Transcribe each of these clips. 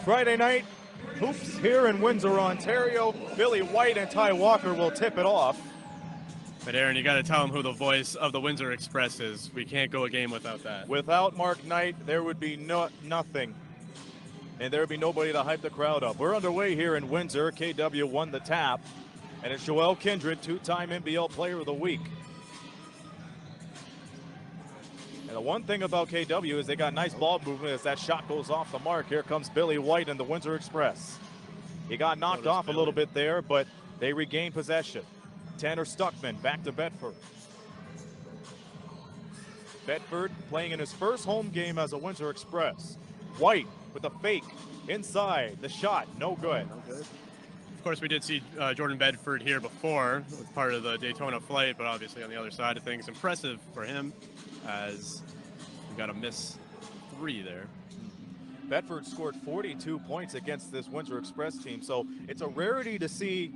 Friday night hoops here in Windsor, Ontario. Billy White and Ty Walker will tip it off. But Aaron, you got to tell him who the voice of the Windsor Express is. We can't go a game without that. Without Mark Knight, there would be nothing. And there would be nobody to hype the crowd up. We're underway here in Windsor. KW won the tap. And it's Joel Kindred, two-time NBL Player of the Week. And the one thing about KW is they got nice ball movement as that shot goes off the mark. Here comes Billy White and the Windsor Express. He got knocked off a little bit there, but they regained possession. Tanner Stuckman back to Bedford. Bedford playing in his first home game as a Windsor Express. White with a fake inside. The shot, no good. Of course, we did see Jordan Bedford here before with part of the Daytona flight, but obviously on the other side of things, impressive for him as we got a miss 3 there. Bedford scored 42 points against this Windsor Express team, so it's a rarity to see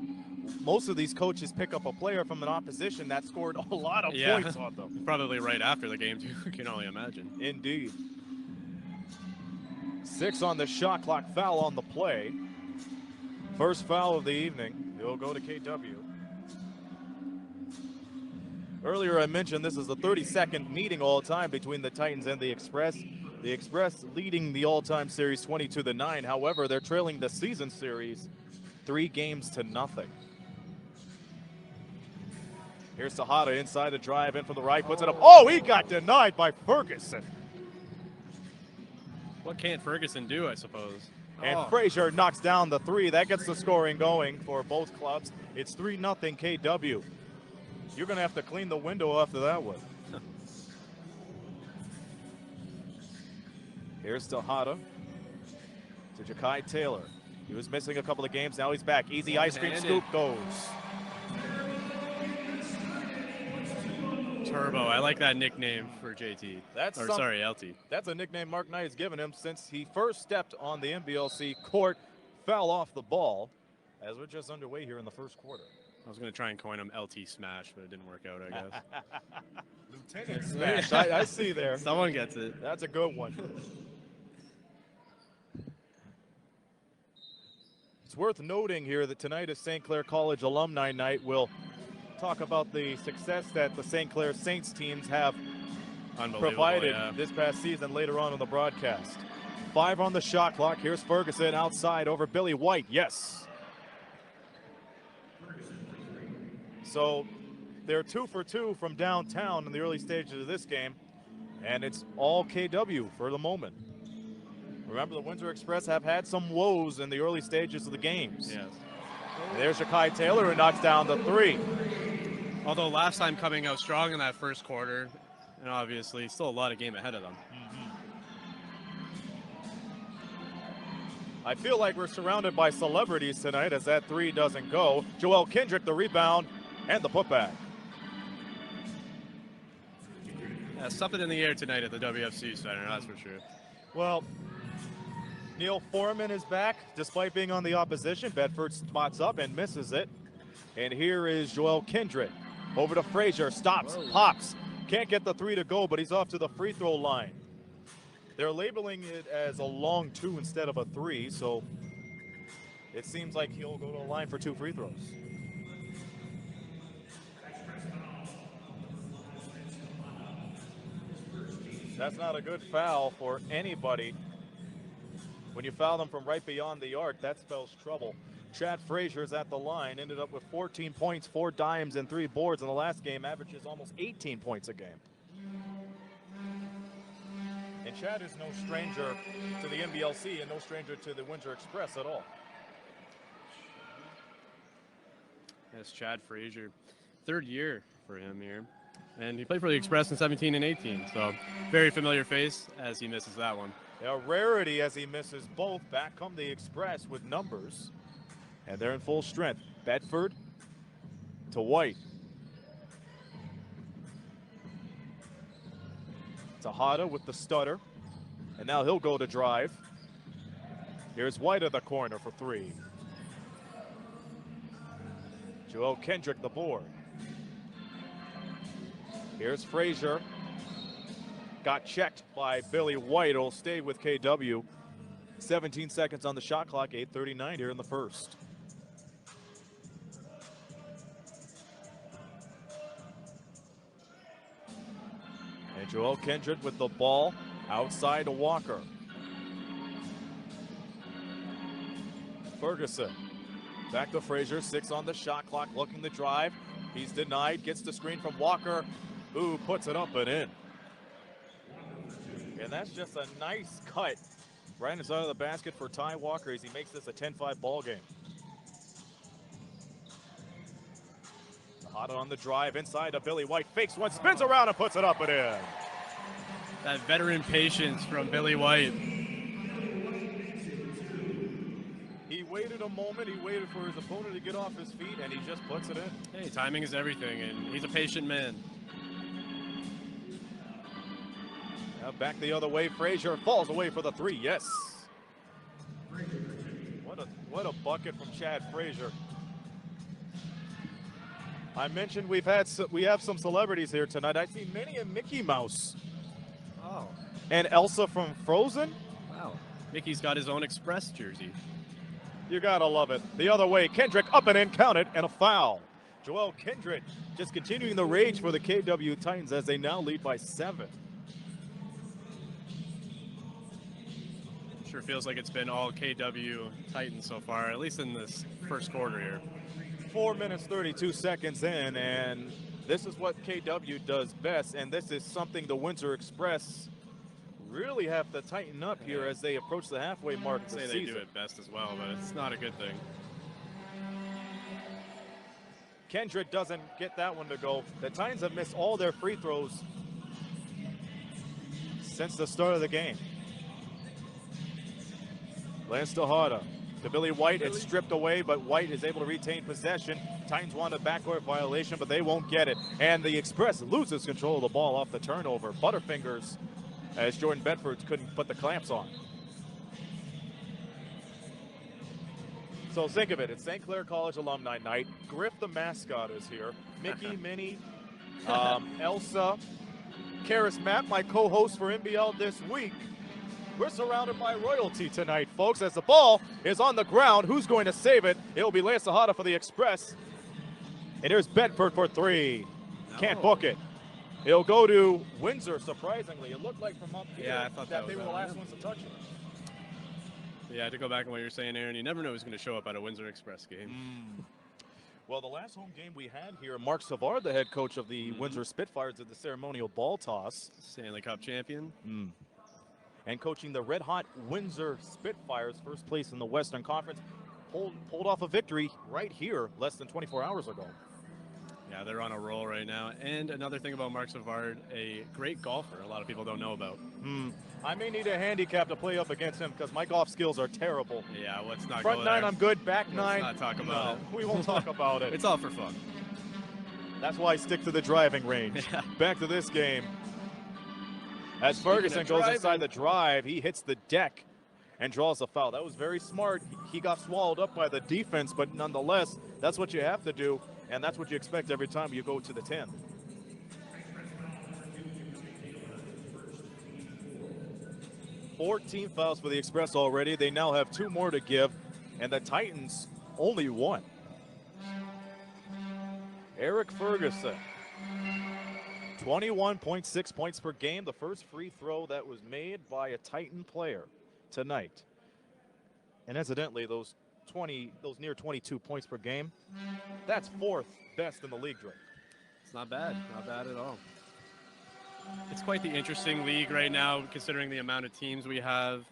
most of these coaches pick up a player from an opposition that scored a lot of points on them. Probably right after the game, too. You can only imagine. Indeed. 6 on the shot clock, foul on the play. First foul of the evening. It'll go to KW. Earlier I mentioned this is the 32nd meeting all time between the Titans and the Express. The Express leading the all-time series 22-9. However, they're trailing the season series 3-0. Here's Tejada inside the drive, in from the right, puts it up. Oh, he got denied by Ferguson. What can't Ferguson do, I suppose? And Frazier knocks down the 3. That gets the scoring going for both clubs. It's 3-0 KW. You're going to have to clean the window after that one. Here's Tejada to Ja'Kai Taylor. He was missing a couple of games. Now he's back. Easy ice cream scoop goes. Turbo. I like that nickname for JT. LT. That's a nickname Mark Knight has given him since he first stepped on the NBLC court, fell off the ball as we're just underway here in the first quarter. I was going to try and coin him LT Smash, but it didn't work out, I guess. Lieutenant Smash. I see there. Someone gets it. That's a good one. It's worth noting here that tonight is St. Clair College Alumni Night. We'll talk about the success that the St. Clair Saints teams have provided this past season later on in the broadcast. 5 on the shot clock. Here's Ferguson outside over Billy White. Yes. So they're 2 for 2 from downtown in the early stages of this game, and it's all KW for the moment. Remember, the Windsor Express have had some woes in the early stages of the games. Yes. And there's Ja'Kai Taylor who knocks down the 3. Although last time coming out strong in that first quarter, and obviously still a lot of game ahead of them. I feel like we're surrounded by celebrities tonight as that 3 doesn't go. Joel Kindred, the rebound, and the putback. Yeah, something in the air tonight at the WFC Center, that's for sure. Well, Neil Foreman is back despite being on the opposition. Bedford spots up and misses it. And here is Joel Kindred. Over to Frazier, stops, pops. Can't get the 3 to go, but he's off to the free throw line. They're labeling it as a long 2 instead of a 3, so it seems like he'll go to the line for 2 free throws. That's not a good foul for anybody. When you foul them from right beyond the arc, that spells trouble. Chad Frazier's at the line, ended up with 14 points, 4 dimes, and 3 boards in the last game, averages almost 18 points a game. And Chad is no stranger to the NBLC and no stranger to the Windsor Express at all. Yes, Chad Frazier, 3rd year for him here. And he played for the Express in 17 and 18, so very familiar face as he misses that one. A rarity as he misses both. Back come the Express with numbers, and they're in full strength. Bedford to White. Tejada with the stutter, and now he'll go to drive. Here's White at the corner for 3. Joel Kendrick the board. Here's Frazier. Got checked by Billy White. It'll stay with KW. 17 seconds on the shot clock, 8:39 here in the first. And Joel Kindred with the ball outside to Walker. Ferguson back to Frazier, 6 on the shot clock, looking to drive. He's denied, gets the screen from Walker, who puts it up and in. And that's just a nice cut right inside of the basket for Ty Walker as he makes this a 10-5 ball game. Hot on the drive inside to Billy White, fakes one, spins around and puts it up and in. That veteran patience from Billy White. He waited a moment, he waited for his opponent to get off his feet, and he just puts it in. Hey, timing is everything, and he's a patient man. Now back the other way, Frazier falls away for the 3, yes. What a bucket from Chad Frazier. I mentioned we have some celebrities here tonight. I see Minnie and Mickey Mouse. Oh. And Elsa from Frozen. Wow. Mickey's got his own Express jersey. You gotta love it. The other way, Kendrick up and in, counted, and a foul. Joel Kindred just continuing the rage for the KW Titans as they now lead by 7. Sure feels like it's been all KW Titans so far, at least in this first quarter here. 4 minutes, 32 seconds in, and this is what KW does best, and this is something the Windsor Express really have to tighten up here as they approach the halfway mark of the season. They do it best as well, but it's not a good thing. Kendrick doesn't get that one to go. The Titans have missed all their free throws since the start of the game. Lance Tejada to Billy White. It's stripped away, but White is able to retain possession. Titans want a backcourt violation, but they won't get it. And the Express loses control of the ball off the turnover. Butterfingers as Jordan Bedford couldn't put the clamps on. So think of it, it's St. Clair College Alumni Night. Griff the mascot is here. Mickey, Minnie, Elsa, Karis Matt, my co-host for NBL this week. We're surrounded by royalty tonight, folks, as the ball is on the ground. Who's going to save it? It'll be Lance Tejada for the Express. And here's Bedford for 3. Can't book it. It'll go to Windsor, surprisingly. It looked like from up here I thought that they were the was last ones to touch it. Yeah, to go back on what you're saying, Aaron, you never know who's going to show up at a Windsor Express game. Well, the last home game we had here, Mark Savard, the head coach of the Windsor Spitfires, did the ceremonial ball toss. Stanley Cup champion. And coaching the red-hot Windsor Spitfires, first place in the Western Conference, pulled off a victory right here less than 24 hours ago. Yeah, they're on a roll right now. And another thing about Mark Savard, a great golfer a lot of people don't know about. I may need a handicap to play up against him because my golf skills are terrible. Yeah, let's not Front go 9, there. I'm good. Back 9, Let's not talk about it. We won't talk about it. It's all for fun. That's why I stick to the driving range. Yeah. Back to this game. As Ferguson goes inside the drive, he hits the deck and draws a foul. That was very smart. He got swallowed up by the defense, but nonetheless, that's what you have to do, and that's what you expect every time you go to the 10. $14 fouls for the Express already. They now have 2 more to give, and the Titans only 1. Eric Ferguson, 21.6 points per game. The first free throw that was made by a Titan player tonight. And incidentally, those near 22 points per game, that's 4th best in the league, Drake. It's not bad at all. It's quite the interesting league right now, considering the amount of teams we have.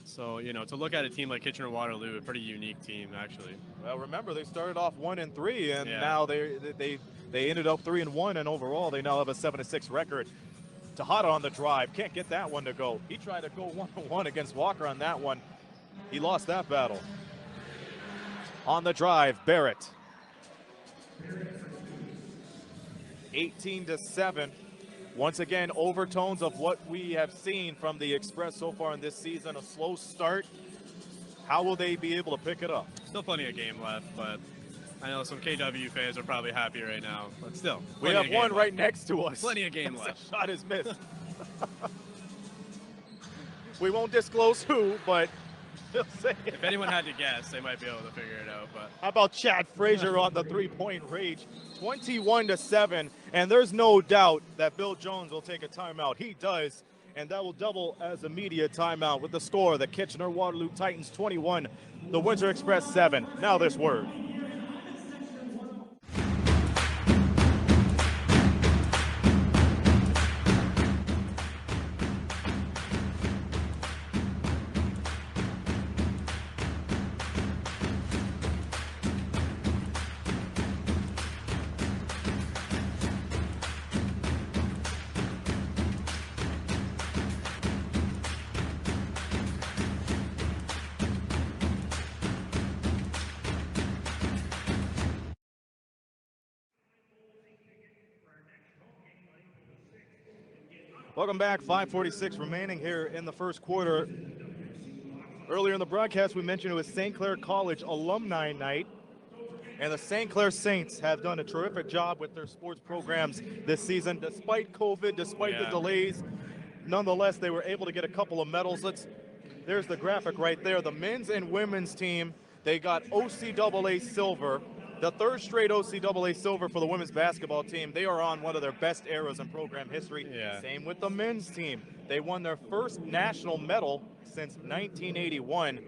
So, you know, to look at a team like Kitchener-Waterloo, a pretty unique team, actually. Well, remember, they started off 1-3, and now they ended up 3-1, and overall they now have a 7-6 record. Tejada on the drive, can't get that one to go. He tried to go 1-1 against Walker on that one. He lost that battle. On the drive, Barrett. 18-7. Once again, overtones of what we have seen from the Express so far in this season. A slow start. How will they be able to pick it up? Still plenty of game left, but I know some KW fans are probably happy right now. But still, we have one right next to us. Plenty of game left. Shot is missed. We won't disclose who, but he'll say it. If anyone had to guess, they might be able to figure it out. But How about Chad Frazier on the three-point range? 21-7, and there's no doubt that Bill Jones will take a timeout. He does, and that will double as a media timeout with the score: the Kitchener-Waterloo Titans 21, the Windsor Express 7. Now this word. Welcome back. 5:46 remaining here in the first quarter. Earlier in the broadcast, we mentioned it was St. Clair College Alumni Night, and the St. Clair Saints have done a terrific job with their sports programs this season. Despite COVID, despite the delays, nonetheless, they were able to get a couple of medals. There's the graphic right there. The men's and women's team, they got OCAA silver. The third straight OCAA silver for the women's basketball team. They are on one of their best eras in program history. Yeah. Same with the men's team. They won their first national medal since 1981.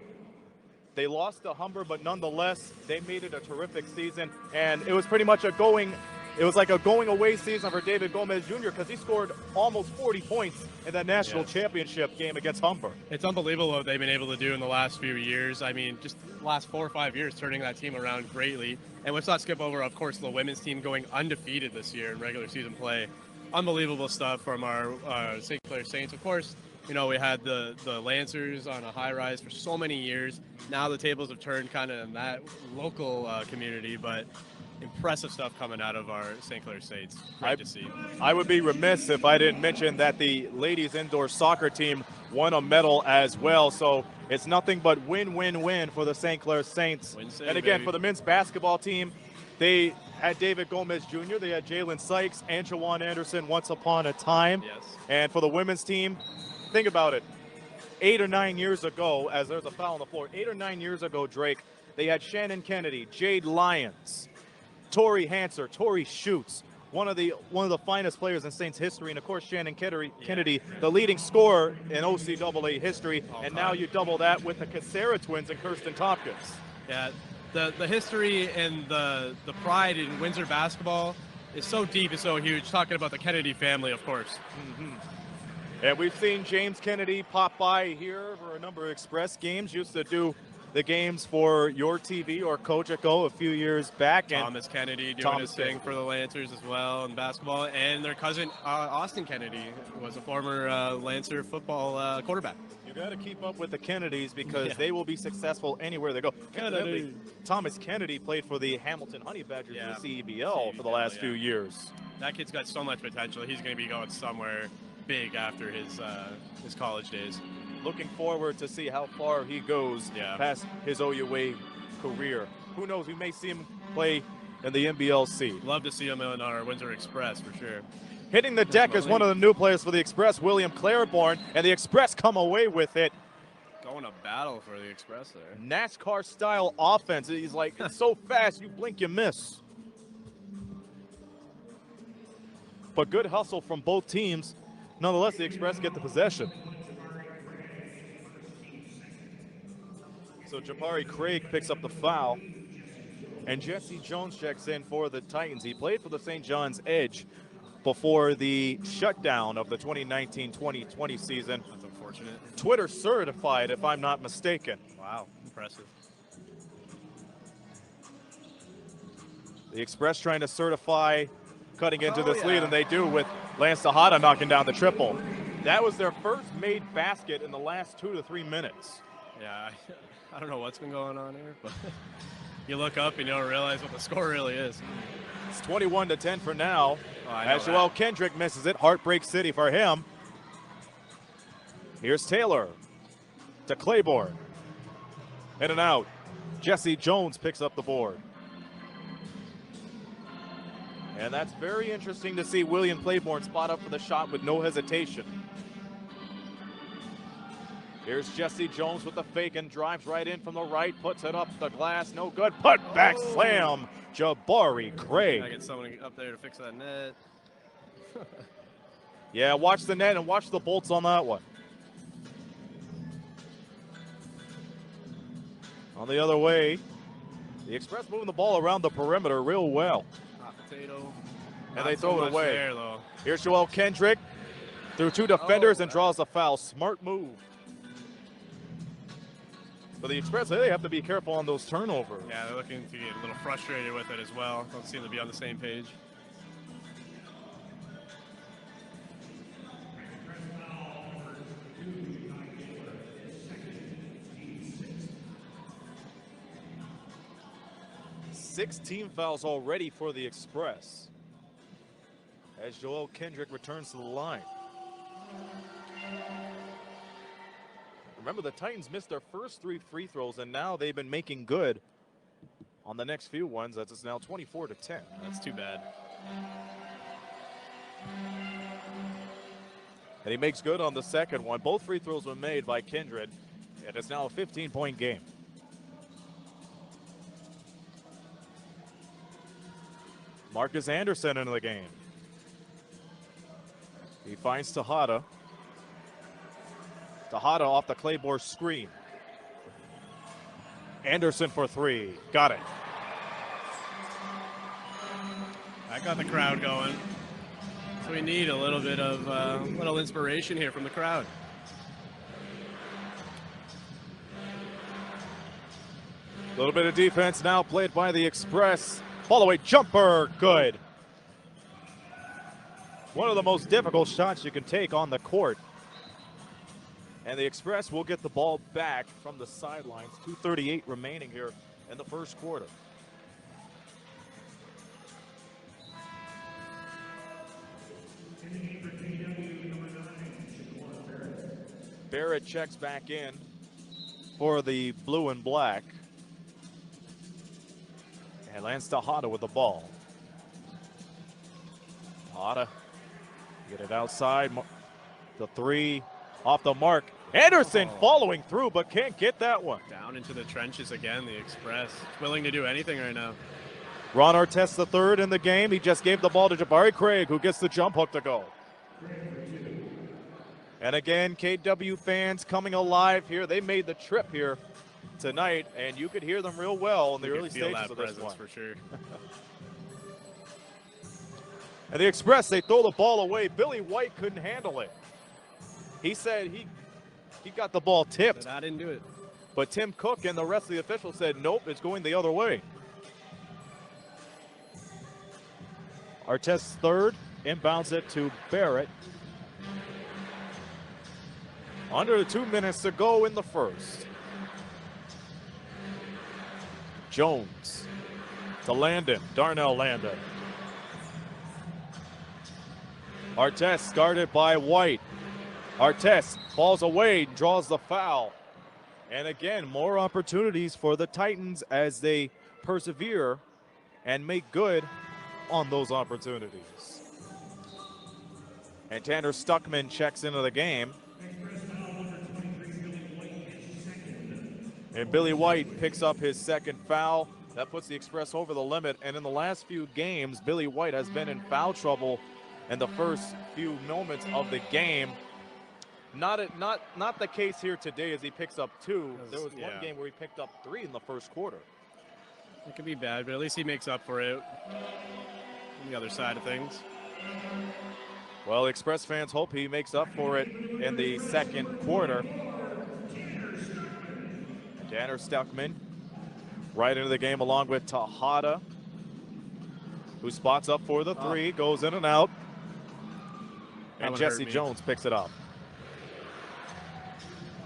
They lost to Humber, but nonetheless, they made it a terrific season. And it was pretty much a going away season for David Gomez Jr. because he scored almost 40 points in that national championship game against Humber. It's unbelievable what they've been able to do in the last few years. I mean, just the last 4 or 5 years, turning that team around greatly. And let's not skip over, of course, the women's team going undefeated this year in regular season play. Unbelievable stuff from our St. Clair Saints. Of course, you know, we had the Lancers on a high rise for so many years. Now the tables have turned kind of in that local community, but impressive stuff coming out of our St. Clair Saints. Great to see. I would be remiss if I didn't mention that the ladies indoor soccer team won a medal as well. So it's nothing but win-win-win for the St. Clair Saints. And again, for the men's basketball team, they had David Gomez Jr., they had Jalen Sykes, and Jawan Anderson once upon a time. Yes. And for the women's team, think about it. 8 or 9 years ago, as there's a foul on the floor, 8 or 9 years ago, Drake, they had Shannon Kennedy, Jade Lyons, Tori Hanser, Tori Schutz, one of the finest players in Saints history, and of course Shannon Kennedy, the leading scorer in OCAA history, and now you double that with the Casera twins and Kirsten Tompkins. Yeah, the history and the pride in Windsor basketball is so deep and so huge. Talking about the Kennedy family, of course. And we've seen James Kennedy pop by here for a number of Express games. Used to do the games for your TV or Cogeco a few years back. And Thomas Kennedy doing his thing for the Lancers as well in basketball. And their cousin, Austin Kennedy, was a former Lancer football quarterback. You got to keep up with the Kennedys because they will be successful anywhere they go. Kennedy. Thomas Kennedy played for the Hamilton Honey Badgers in the CEBL for the last few years. That kid's got so much potential. He's going to be going somewhere big after his college days. Looking forward to see how far he goes past his OUA career. Who knows? We may see him play in the NBLC. Love to see him in our Windsor Express for sure. Hitting the deck is one of the new players for the Express, William Claiborne, and the Express come away with it. Going to battle for the Express there. NASCAR-style offense. He's like, it's so fast, you blink, you miss. But good hustle from both teams. Nonetheless, the Express get the possession. So Jabari Craig picks up the foul, and Jesse Jones checks in for the Titans. He played for the St. John's Edge before the shutdown of the 2019-2020 season. That's unfortunate. Twitter certified, if I'm not mistaken. Wow, impressive. The Express trying to certify cutting into this lead, and they do with Lance Tejada knocking down the triple. That was their first made basket in the last 2 to 3 minutes. Yeah, I don't know what's been going on here, but you look up and you don't realize what the score really is. It's 21-10 for now. As Joel Kendrick misses it, Heartbreak City for him. Here's Taylor to Claiborne. In and out. Jesse Jones picks up the board. And that's very interesting to see William Claiborne spot up for the shot with no hesitation. Here's Jesse Jones with the fake and drives right in from the right, puts it up the glass, no good. Put back slam, Jabari Craig. Gotta get someone up there to fix that net. Yeah, watch the net and watch the bolts on that one. On the other way, the Express moving the ball around the perimeter real well. Hot potato. And they throw it away. There, though. Here's Joel Kendrick through two defenders and draws a foul. Smart move. But the Express, they have to be careful on those turnovers. Yeah, they're looking to get a little frustrated with it as well. Don't seem to be on the same page. Six team fouls already for the Express as Joel Kendrick returns to the line. Remember, the Titans missed their first 3 free throws, and now they've been making good on the next few ones. That's now 24-10. That's too bad. And he makes good on the second one. Both free throws were made by Kindred, and it's now a 15-point game. Marcus Anderson into the game. He finds Tejada. Tejada off the Claymore screen. Anderson for 3. Got it. I got the crowd going. So we need a little bit of little inspiration here from the crowd. A little bit of defense now played by the Express. Fall-away jumper, good. One of the most difficult shots you can take on the court. And the Express will get the ball back from the sidelines. 2:38 remaining here in the first quarter. Barrett checks back in for the blue and black. And Lance Tejada with the ball. Tejada get it outside. The 3 off the mark. Anderson following through, but can't get that one. Down into the trenches again, the Express. Willing to do anything right now. Ron Artest the third in the game. He just gave the ball to Jabari Craig, who gets the jump hook to go. And again, KW fans coming alive here. They made the trip here tonight, and you could hear them real well in the early stages of this one. For sure. And the Express, they throw the ball away. Billy White couldn't handle it. He said he got the ball tipped. But I didn't do it. But Tim Cook and the rest of the officials said, nope, it's going the other way. Artest third, inbounds it to Barrett. Under 2 minutes to go in the first. Jones to Landon, Darnell Landon. Artest guarded by White. Artest falls away, draws the foul. And again, more opportunities for the Titans as they persevere and make good on those opportunities. And Tanner Stuckman checks into the game. And Billy White picks up his second foul. That puts the Express over the limit. And in the last few games, Billy White has been in foul trouble in the first few moments of the game. Not the case here today as he picks up 2. There was one game where he picked up 3 in the first quarter. It could be bad, but at least he makes up for it on the other side of things. Well, Express fans hope he makes up for it in the second quarter. Tanner Stuckman right into the game along with Tejada, who spots up for the 3, goes in and out. And Jesse Jones picks it up.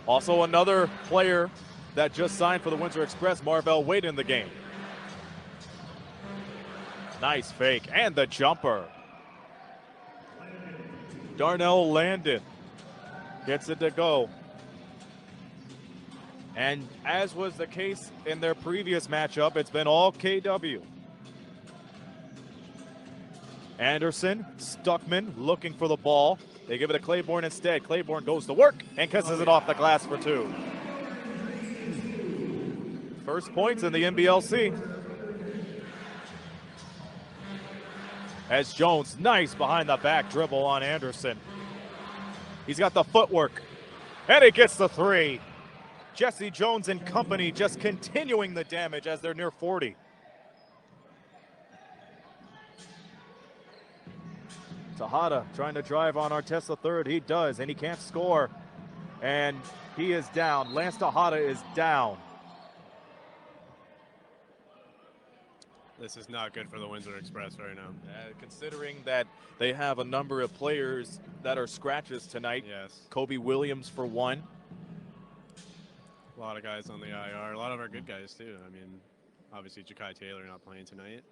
Also another player that just signed for the Windsor Express, Marvell Wade, in the game. Nice fake, and the jumper. Darnell Landon gets it to go. And as was the case in their previous matchup, it's been all KW. Anderson, Stuckman looking for the ball. They give it to Claiborne instead. Claiborne goes to work and kisses it off the glass for 2. First points in the NBLC. As Jones, nice behind the back dribble on Anderson. He's got the footwork, and he gets the 3. Jesse Jones and company just continuing the damage as they're near 40. Tejada trying to drive on Artesta third. He does, and he can't score. And he is down. Lance Tejada is down. This is not good for the Windsor Express right now. Considering that they have a number of players that are scratches tonight. Yes. Kobe Williams for 1. A lot of guys on the IR. A lot of our good guys, too. I mean, obviously, Ja'Kai Taylor not playing tonight.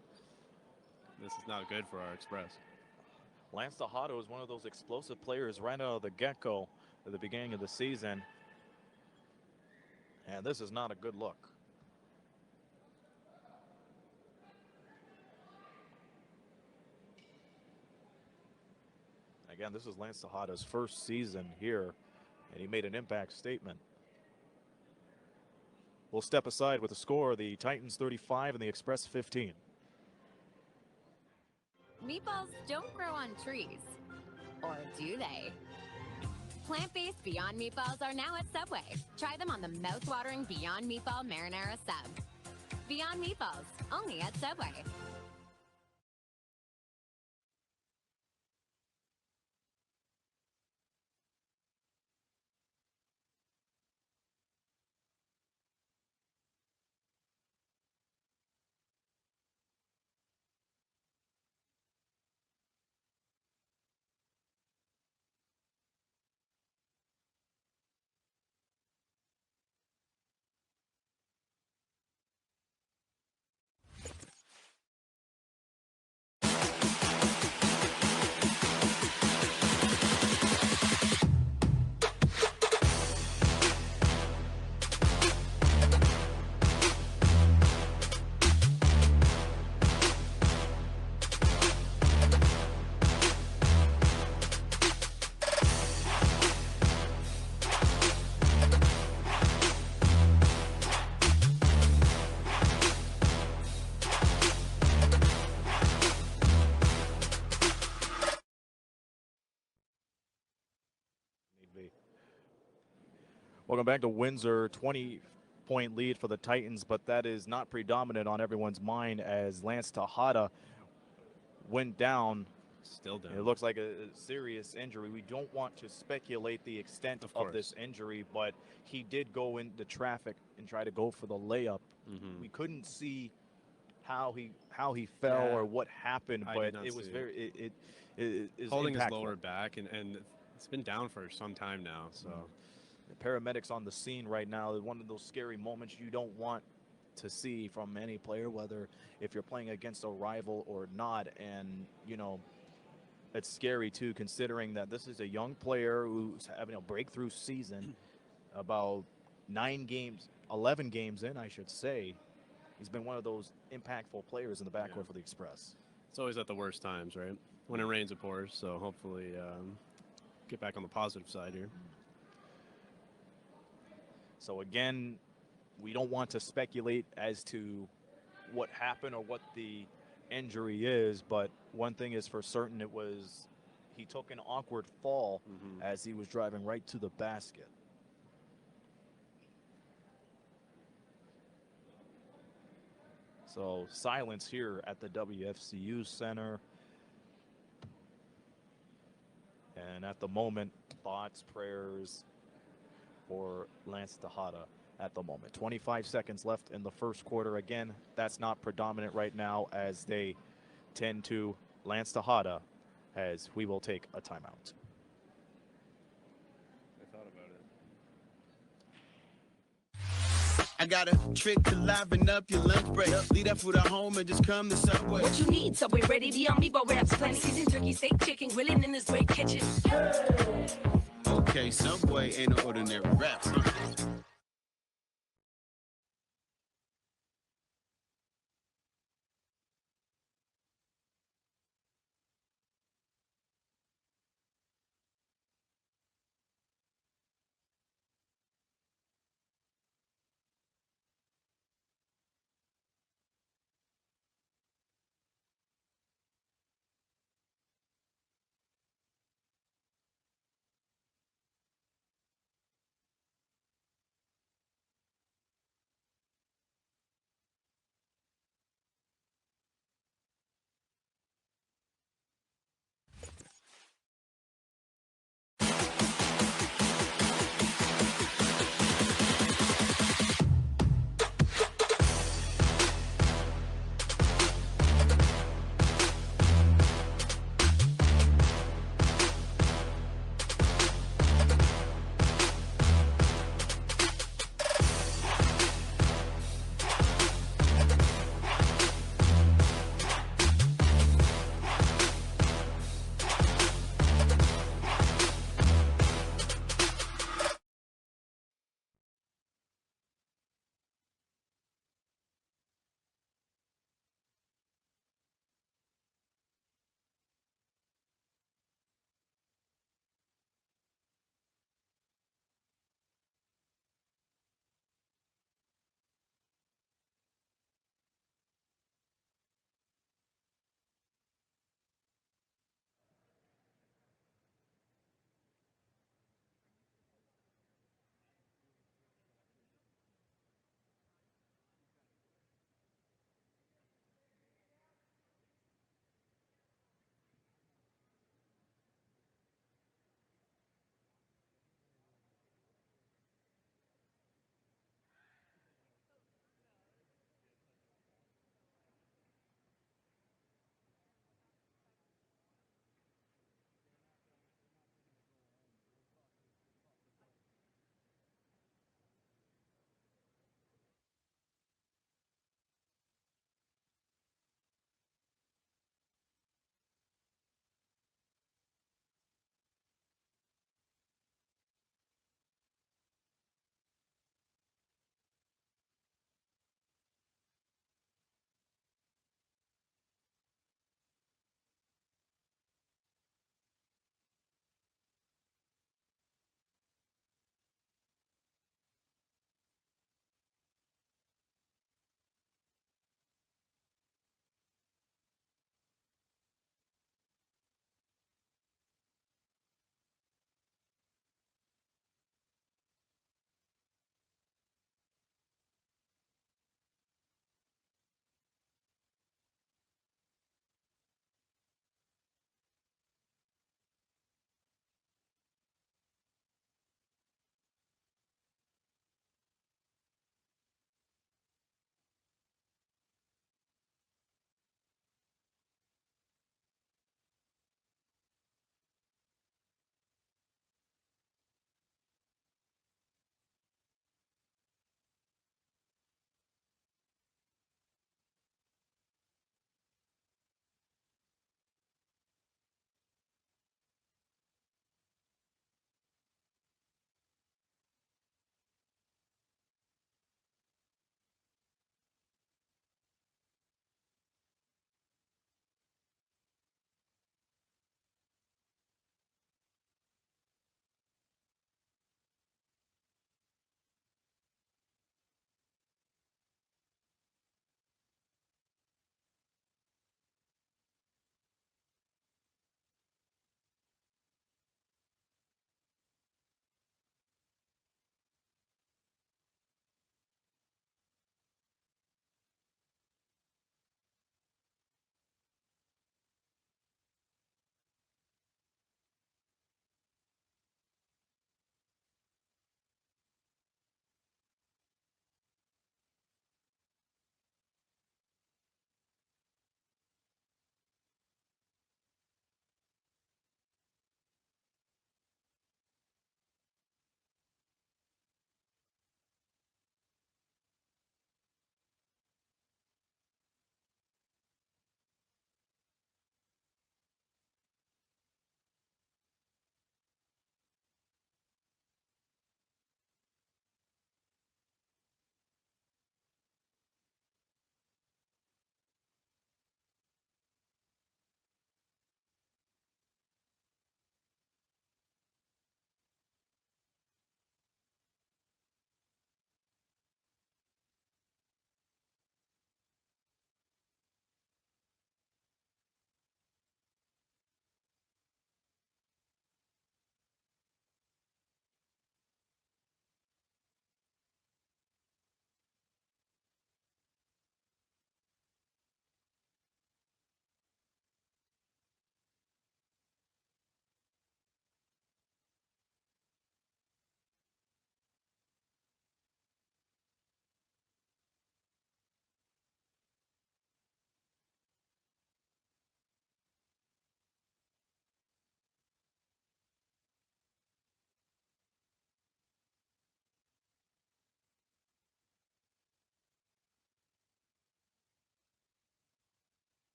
This is not good for our Express. Lance Tejada is one of those explosive players right out of the get-go at the beginning of the season. And this is not a good look. Again, this is Lance Tejada's first season here, and he made an impact statement. We'll step aside with the score, the Titans 35 and the Express 15. Meatballs don't grow on trees. Or do they? Plant-based Beyond Meatballs are now at Subway. Try them on the mouth-watering Beyond Meatball Marinara Sub. Beyond Meatballs, only at Subway. Welcome back to Windsor. 20-point lead for the Titans, but that is not predominant on everyone's mind as Lance Tejada went down. Still down. It looks like a serious injury. We don't want to speculate the extent of this injury, but he did go into traffic and try to go for the layup. We couldn't see how he fell or what happened, but it was very it is holding impactful. his lower back, and it's been down for some time now. So the paramedics on the scene right now. One of those scary moments you don't want to see from any player, whether if you're playing against a rival or not. And you know, it's scary too, considering that this is a young player who's having a breakthrough season. About 11 games in, I should say. He's been one of those impactful players in the backcourt for the Express. It's always at the worst times, right? When it rains, it pours. So hopefully get back on the positive side here. So again, we don't want to speculate as to what happened or what the injury is, but one thing is for certain, he took an awkward fall as he was driving right to the basket. So silence here at the WFCU Center. And at the moment, thoughts, prayers for Lance Tejada at the moment. 25 seconds left in the first quarter. Again, that's not predominant right now as they tend to Lance Tejada, as we will take a timeout. I got a trick to liven up your lunch break. Leave that food at home and just come to Subway. What you need, Subway ready, the meatball wraps, plenty seasoned turkey, steak, chicken, grilling in this great kitchen. Okay, Subway ain't no ordinary wraps, huh?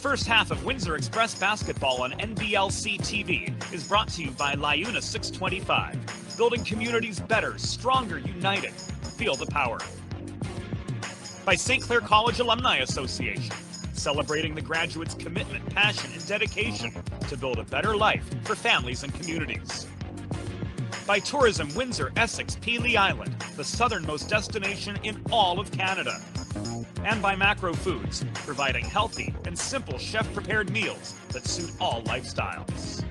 first half of Windsor Express basketball on NBLC TV is brought to you by Liuna 625. Building communities better, stronger, united. Feel the power. By St. Clair College Alumni Association, celebrating the graduates' commitment, passion, and dedication to build a better life for families and communities. By Tourism Windsor, Essex, Pelee Island, the southernmost destination in all of Canada. And by Macro Foods, providing healthy and simple chef-prepared meals that suit all lifestyles.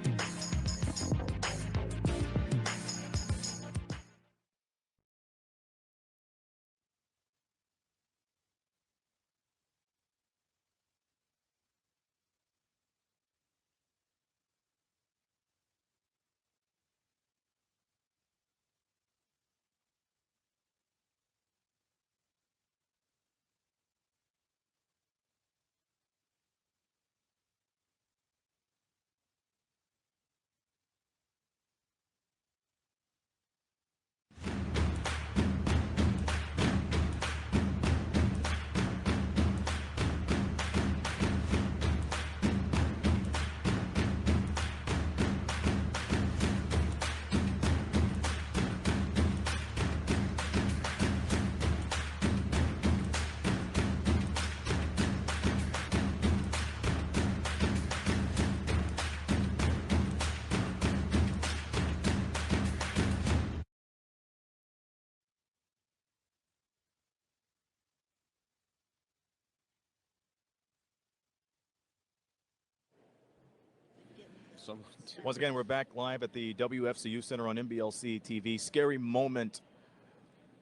Once again, we're back live at the WFCU Center on NBLC TV. Scary moment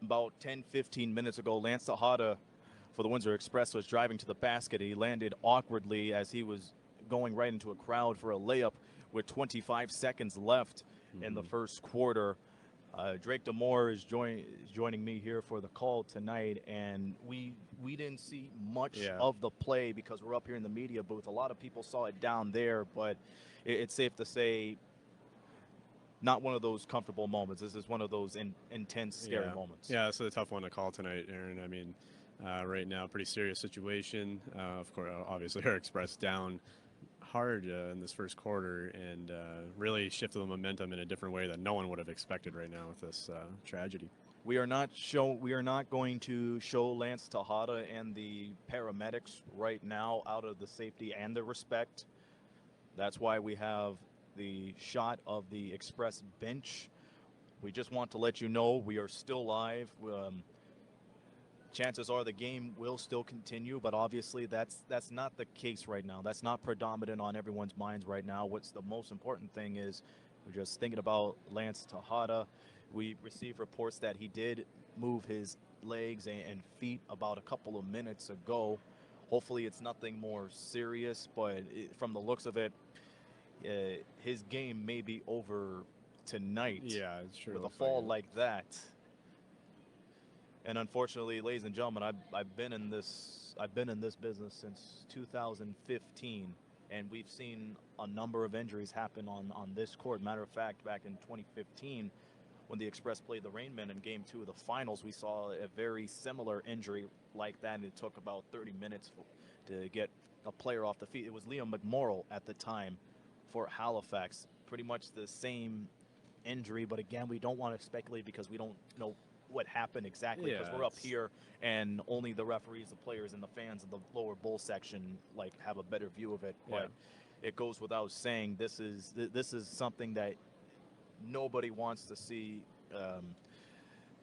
about 10-15 minutes ago. Lance Tejada for the Windsor Express was driving to the basket. He landed awkwardly as he was going right into a crowd for a layup with 25 seconds left in the first quarter. Drake DeMoore is joining me here for the call tonight, and we didn't see much of the play because we're up here in the media booth. A lot of people saw it down there, but it's safe to say not one of those comfortable moments. This is one of those intense, scary moments. Yeah, it's a tough one to call tonight, Aaron. I mean, right now, pretty serious situation. Of course, obviously, our Express down hard in this first quarter and really shifted the momentum in a different way that no one would have expected right now with this tragedy. We are not going to show Lance Tejada and the paramedics right now out of the safety and the respect. That's why we have the shot of the Express bench. We just want to let you know we are still live. Chances are the game will still continue, but obviously that's not the case right now. That's not predominant on everyone's minds right now. What's the most important thing is we're just thinking about Lance Tejada. We received reports that he did move his legs and feet about a couple of minutes ago. Hopefully it's nothing more serious, but from the looks of it, his game may be over tonight. Yeah, it's true. With a fall like that. And unfortunately, ladies and gentlemen, I've been in this business since 2015, and we've seen a number of injuries happen on this court. Matter of fact, back in 2015, when the Express played the Rainmen in Game 2 of the finals, we saw a very similar injury like that, and it took about 30 minutes to get a player off the feet. It was Liam McMorrow at the time for Halifax. Pretty much the same injury, but again, we don't want to speculate because we don't know what happened exactly, because we're up here and only the referees, the players, and the fans in the lower bowl section have a better view of it. But it goes without saying, this is something that nobody wants to see.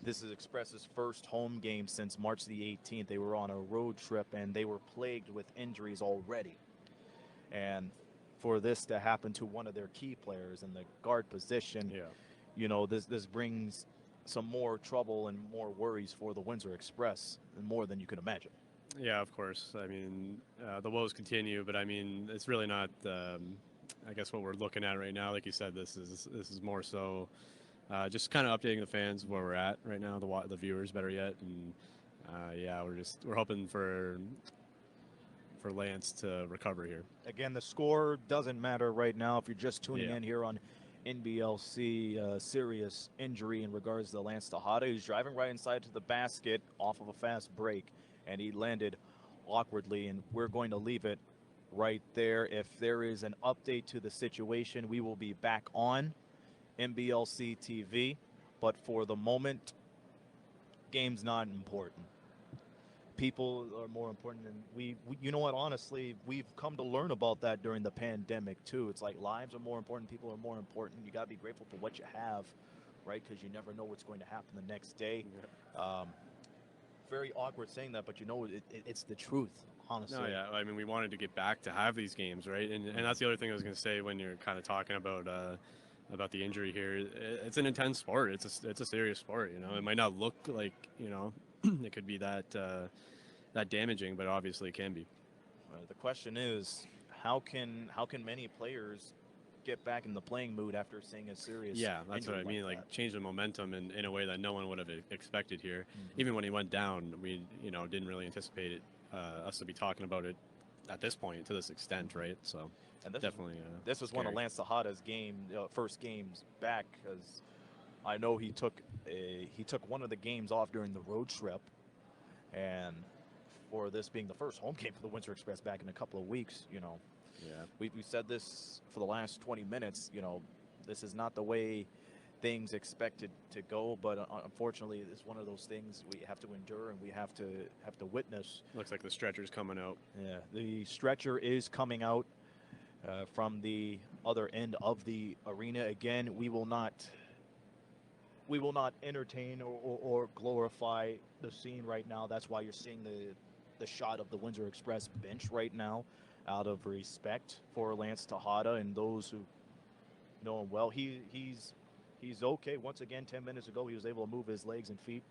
This is Express's first home game since March the 18th. They were on a road trip and they were plagued with injuries already, and for this to happen to one of their key players in the guard position, you know, this brings some more trouble and more worries for the Windsor Express, and more than you can imagine. Yeah, of course. I mean, the woes continue, but I mean, it's really not, I guess, what we're looking at right now. Like you said, this is more so just kind of updating the fans where we're at right now, the viewers, better yet. And yeah, we're hoping for Lance to recover here. Again, the score doesn't matter right now. If you're just tuning in here on NBLC, serious injury in regards to Lance Tejada. He's driving right inside to the basket off of a fast break, and he landed awkwardly, and we're going to leave it right there. If there is an update to the situation, we will be back on NBLC TV. But for the moment, game's not important. People are more important than we, you know what, honestly, we've come to learn about that during the pandemic too. It's like lives are more important, people are more important. You got to be grateful for what you have, right? Because you never know what's going to happen the next day. Very awkward saying that, but you know, it's the truth, honestly. No, yeah, I mean, we wanted to get back to have these games, right? And that's the other thing I was going to say when you're kind of talking about the injury here. It's an intense sport. It's a serious sport. You know, it might not look like, you know, it could be that damaging, but obviously it can be. The question is, how can many players get back in the playing mood after seeing a serious that's what I mean, like change the momentum in a way that no one would have expected here. Even when he went down, we didn't really anticipate it, us to be talking about it at this point to this extent, right? So and this definitely this was one of Lance Tejada's first games back, because I know he took one of the games off during the road trip, and for this being the first home game for the Windsor Express back in a couple of weeks, you know. Yeah. We said this for the last 20 minutes, you know, this is not the way things expected to go, but unfortunately it's one of those things we have to endure and we have to witness. Looks like the stretcher's coming out. Yeah, the stretcher is coming out from the other end of the arena. Again, we will not entertain or glorify the scene right now. That's why you're seeing the shot of the Windsor Express bench right now, out of respect for Lance Tejada and those who know him well. He's okay. Once again, 10 minutes ago, he was able to move his legs and feet.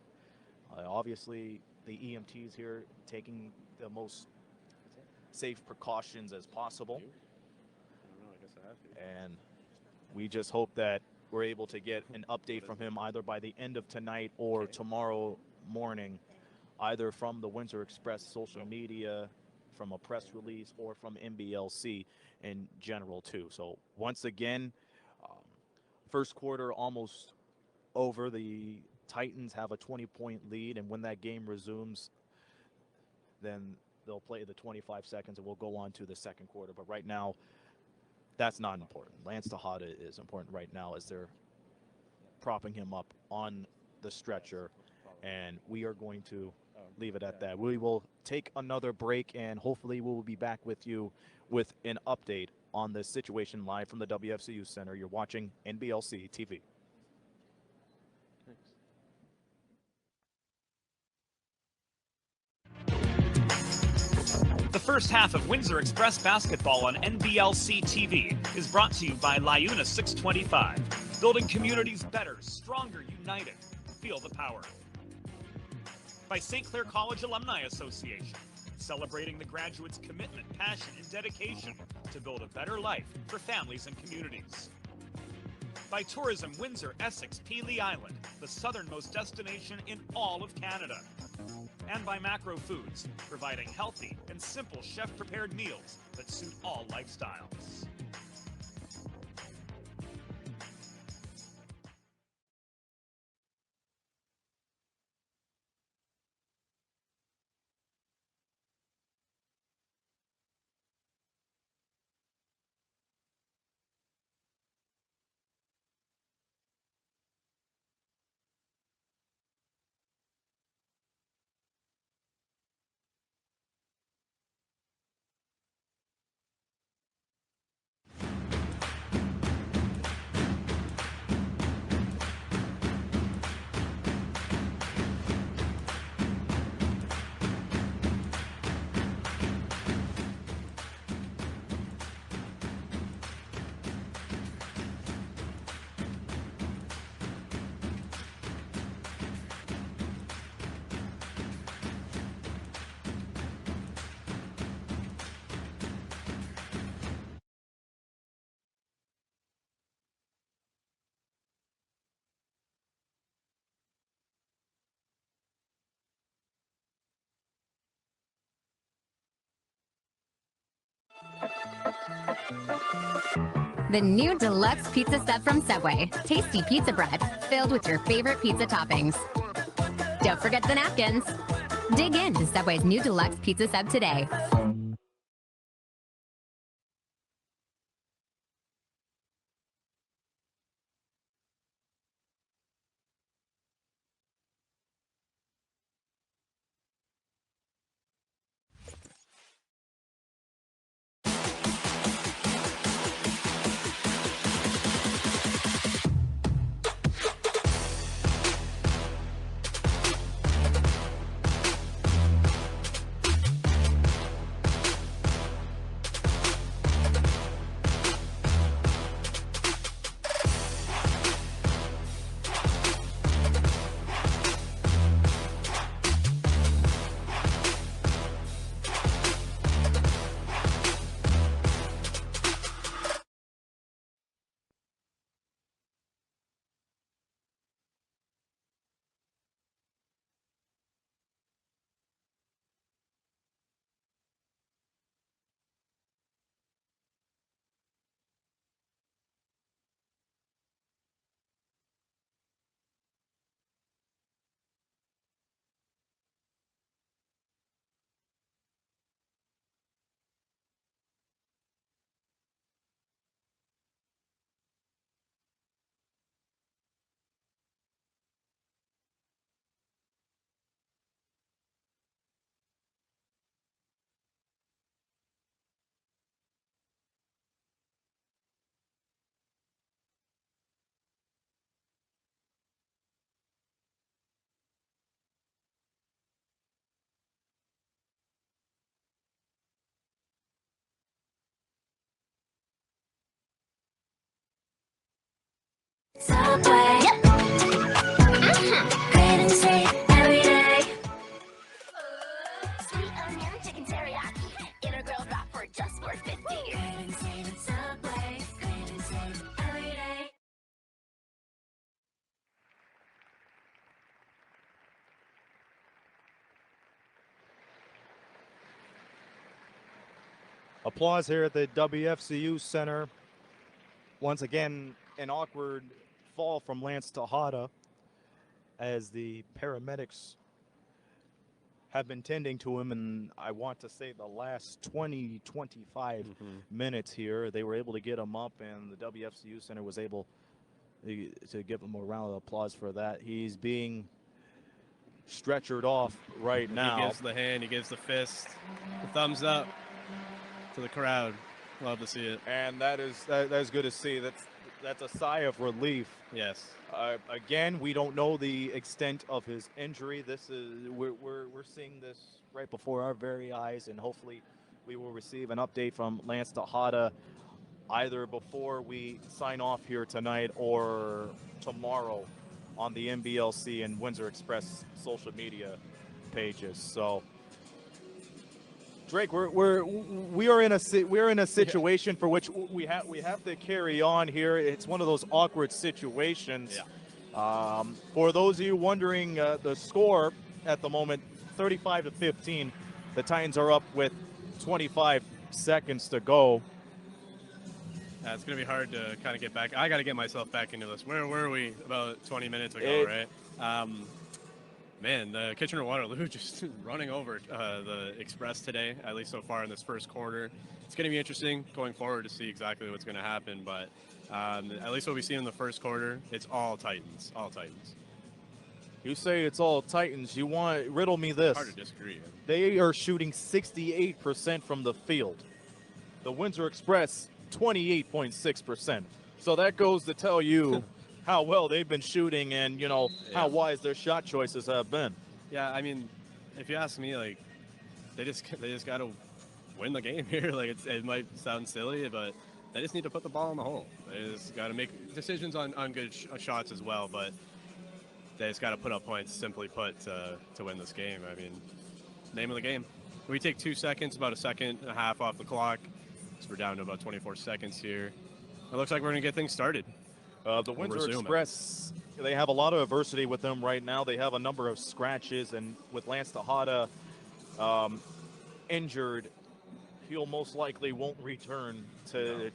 Obviously, the EMTs here taking the most safe precautions as possible. And we just hope that we're able to get an update from him either by the end of tonight or tomorrow morning, either from the Windsor Express social media, from a press release, or from NBLC in general too. So once again, first quarter almost over. The Titans have a 20-point lead, and when that game resumes, then they'll play the 25 seconds and we'll go on to the second quarter. But right now, that's not important. Lance Tejada is important right now as they're propping him up on the stretcher, and we are going to leave it at that. We will take another break, and hopefully we will be back with you with an update on this situation live from the WFCU Center. You're watching NBLC TV. The first half of Windsor Express basketball on NBLC TV is brought to you by LiUNA 625. Building communities better, stronger, united. Feel the power. By St. Clair College Alumni Association, celebrating the graduates' commitment, passion, and dedication to build a better life for families and communities. By Tourism Windsor, Essex, Pelee Island, the southernmost destination in all of Canada. And by Macro Foods, providing healthy and simple chef-prepared meals that suit all lifestyles. The new deluxe pizza sub from Subway. Tasty pizza bread filled with your favorite pizza toppings. Don't forget the napkins. Dig in to Subway's new deluxe pizza sub today. Subway. Yep. Great and sweet every day. Sweet onion chicken teriyaki. Inner grilled wrap for just $4.50. Great and sweet at Subway. Great and sweet every day. Applause here at the WFCU Center. Once again, an awkward fall from Lance Tejada as the paramedics have been tending to him, and I want to say the last 20-25 minutes here. They were able to get him up, and the WFCU Center was able to give him a round of applause for that. He's being stretchered off right now. He gives the hand, he gives the fist, the thumbs up to the crowd. Love to see it. And that is good to see. That's a sigh of relief. Yes. Again, we don't know the extent of his injury. This is we're seeing this right before our very eyes, and hopefully we will receive an update from Lance Tejada either before we sign off here tonight or tomorrow on the NBLC and Windsor Express social media pages. So, Drake, we are in a situation for which we have to carry on here. It's one of those awkward situations. Yeah. For those of you wondering, the score at the moment, 35-15. The Titans are up with 25 seconds to go. It's going to be hard to kind of get back. I got to get myself back into this. Where were we about 20 minutes ago, right? Man, the Kitchener-Waterloo just running over the Express today, at least so far in this first quarter. It's going to be interesting going forward to see exactly what's going to happen, but at least what we see in the first quarter, it's all Titans, all Titans. You say it's all Titans. You want riddle me this. Hard to disagree. They are shooting 68% from the field. The Windsor Express, 28.6%. So that goes to tell you how well they've been shooting and, you know, how wise their shot choices have been. Yeah, I mean, if you ask me, like, they just got to win the game here. Like, it might sound silly, but they just need to put the ball in the hole. They just got to make decisions on good shots as well, but they just got to put up points, simply put, to win this game. I mean, name of the game. We take 2 seconds, about a second and a half off the clock. So we're down to about 24 seconds here. It looks like we're going to get things started. The Windsor Express, they have a lot of adversity with them right now. They have a number of scratches, and with Lance Tejada injured, he'll most likely won't return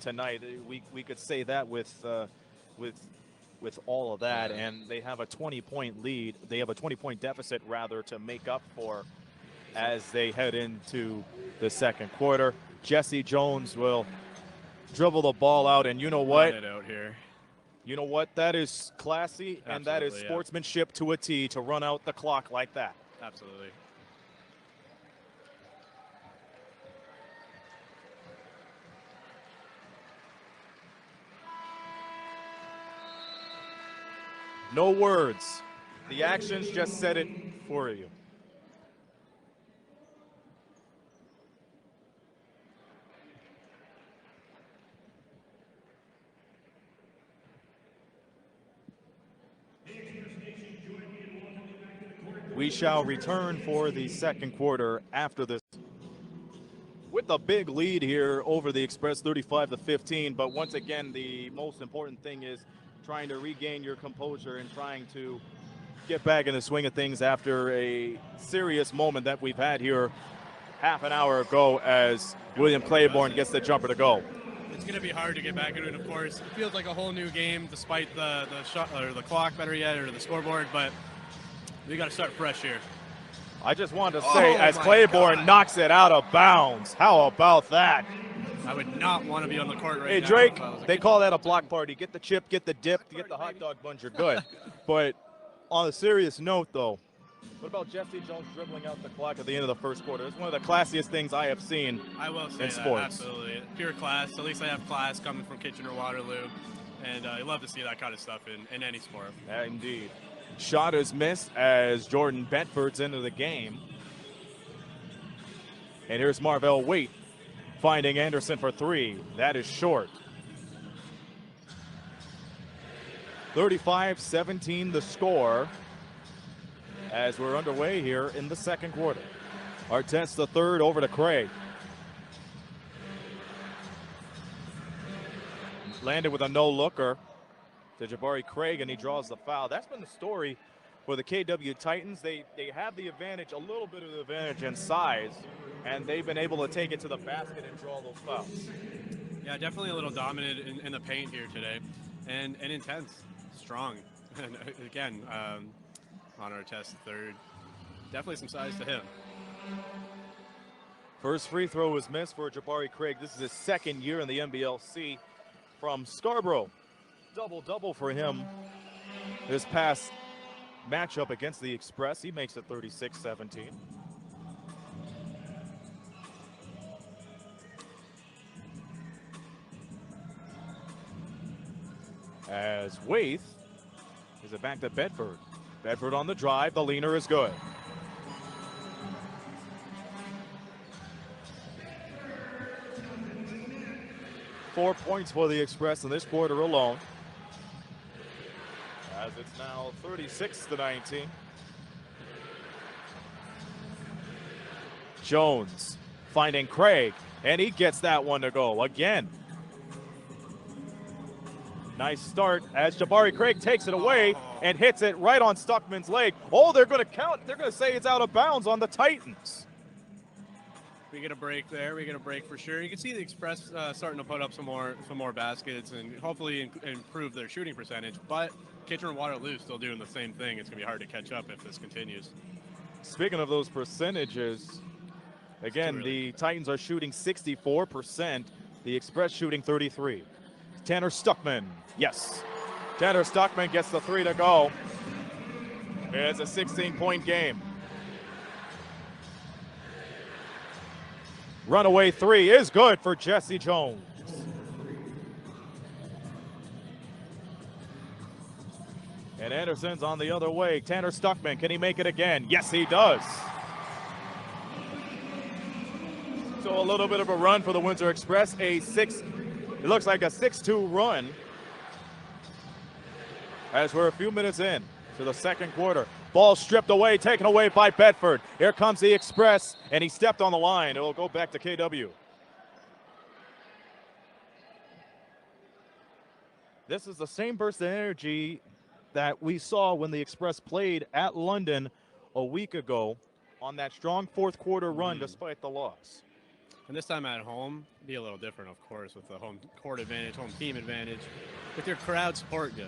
tonight. We could say that with all of that, and they have a 20-point lead. They have a 20-point deficit, rather, to make up for as they head into the second quarter. Jesse Jones will dribble the ball out, and you know what? Run it out here. You know what? That is classy, and that is sportsmanship to a T, to run out the clock like that. Absolutely. No words. The actions just said it for you. We shall return for the second quarter after this, with a big lead here over the Express, 35-15. But once again, the most important thing is trying to regain your composure and trying to get back in the swing of things after a serious moment that we've had here half an hour ago as William Claiborne gets the jumper to go. It's going to be hard to get back into it, of course. It feels like a whole new game despite the shot, or the clock, better yet, or the scoreboard, but we got to start fresh here. I just wanted to say, as Claiborne knocks it out of bounds, how about that? I would not want to be on the court right now. Hey, Drake, they call that a block party. Get the chip, get the dip, get the hot dog buns, you're good. But on a serious note, though, what about Jesse Jones dribbling out the clock at the end of the first quarter? It's one of the classiest things I have seen in sports. Absolutely. Pure class. At least I have class coming from Kitchener-Waterloo. And I love to see that kind of stuff in any sport. Yeah, indeed. Shot is missed as Jordan Bedford's into the game. And here's Marvell Waite finding Anderson for three. That is short. 35-17 the score as we're underway here in the second quarter. Artest the third over to Craig. Landed with a no-looker to Jabari Craig, and he draws the foul. That's been the story for the KW Titans. They have the advantage, a little bit of the advantage in size, and they've been able to take it to the basket and draw those fouls. Yeah, definitely a little dominant in the paint here today, and intense, strong. And again, on our test third, definitely some size to him. First free throw was missed for Jabari Craig. This is his second year in the NBLC from Scarborough. Double-double for him this past matchup against the Express. He makes it 36-17. As Waith is it back to Bedford. Bedford on the drive. The leaner is good. Four points for the Express in this quarter alone. As it's now 36-19. Jones finding Craig, and he gets that one to go again. Nice start as Jabari Craig takes it away and hits it right on Stuckman's leg. Oh, they're going to count. They're going to say it's out of bounds on the Titans. We get a break there. We get a break for sure. You can see the Express starting to put up some more baskets and hopefully improve their shooting percentage. But Kitchener Waterloo still doing the same thing. It's going to be hard to catch up if this continues. Speaking of those percentages, again, the Titans are shooting 64%. The Express shooting 33%. Tanner Stuckman, yes. Tanner Stuckman gets the three to go. It's a 16-point game. Runaway three is good for Jesse Jones. And Anderson's on the other way. Tanner Stuckman, can he make it again? Yes, he does. So a little bit of a run for the Windsor Express. It looks like a 6-2 run as we're a few minutes in to the second quarter. Ball stripped away, taken away by Bedford. Here comes the Express, and he stepped on the line. It will go back to KW. This is the same burst of energy that we saw when the Express played at London a week ago on that strong fourth quarter run despite the loss. And this time at home, be a little different, of course, with the home court advantage, home team advantage, with your crowd support you.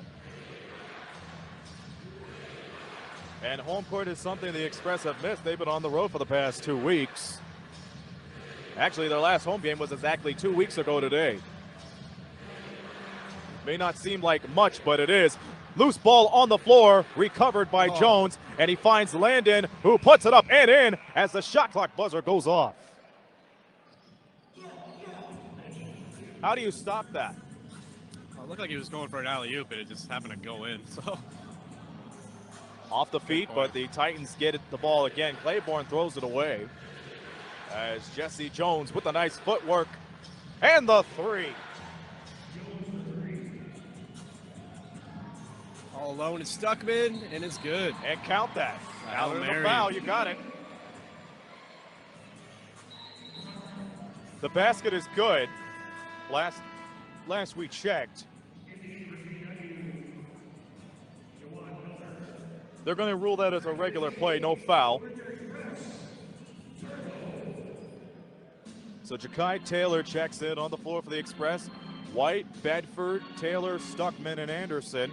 And home court is something the Express have missed. They've been on the road for the past 2 weeks. Actually, their last home game was exactly 2 weeks ago today. May not seem like much, but it is. Loose ball on the floor, recovered by Jones, and he finds Landon, who puts it up and in as the shot clock buzzer goes off. How do you stop that? Well, it looked like he was going for an alley-oop, but it just happened to go in. So off the feet, but the Titans get the ball again. Claiborne throws it away as Jesse Jones with the nice footwork and the three. all alone is Stuckman, and it's good. And count that. Now there's a Mary. foul. You got it. The basket is good. Last we checked, they're going to rule that as a regular play, no foul. So Ja'Kai Taylor checks in on the floor for the Express. White, Bedford, Taylor, Stuckman, and Anderson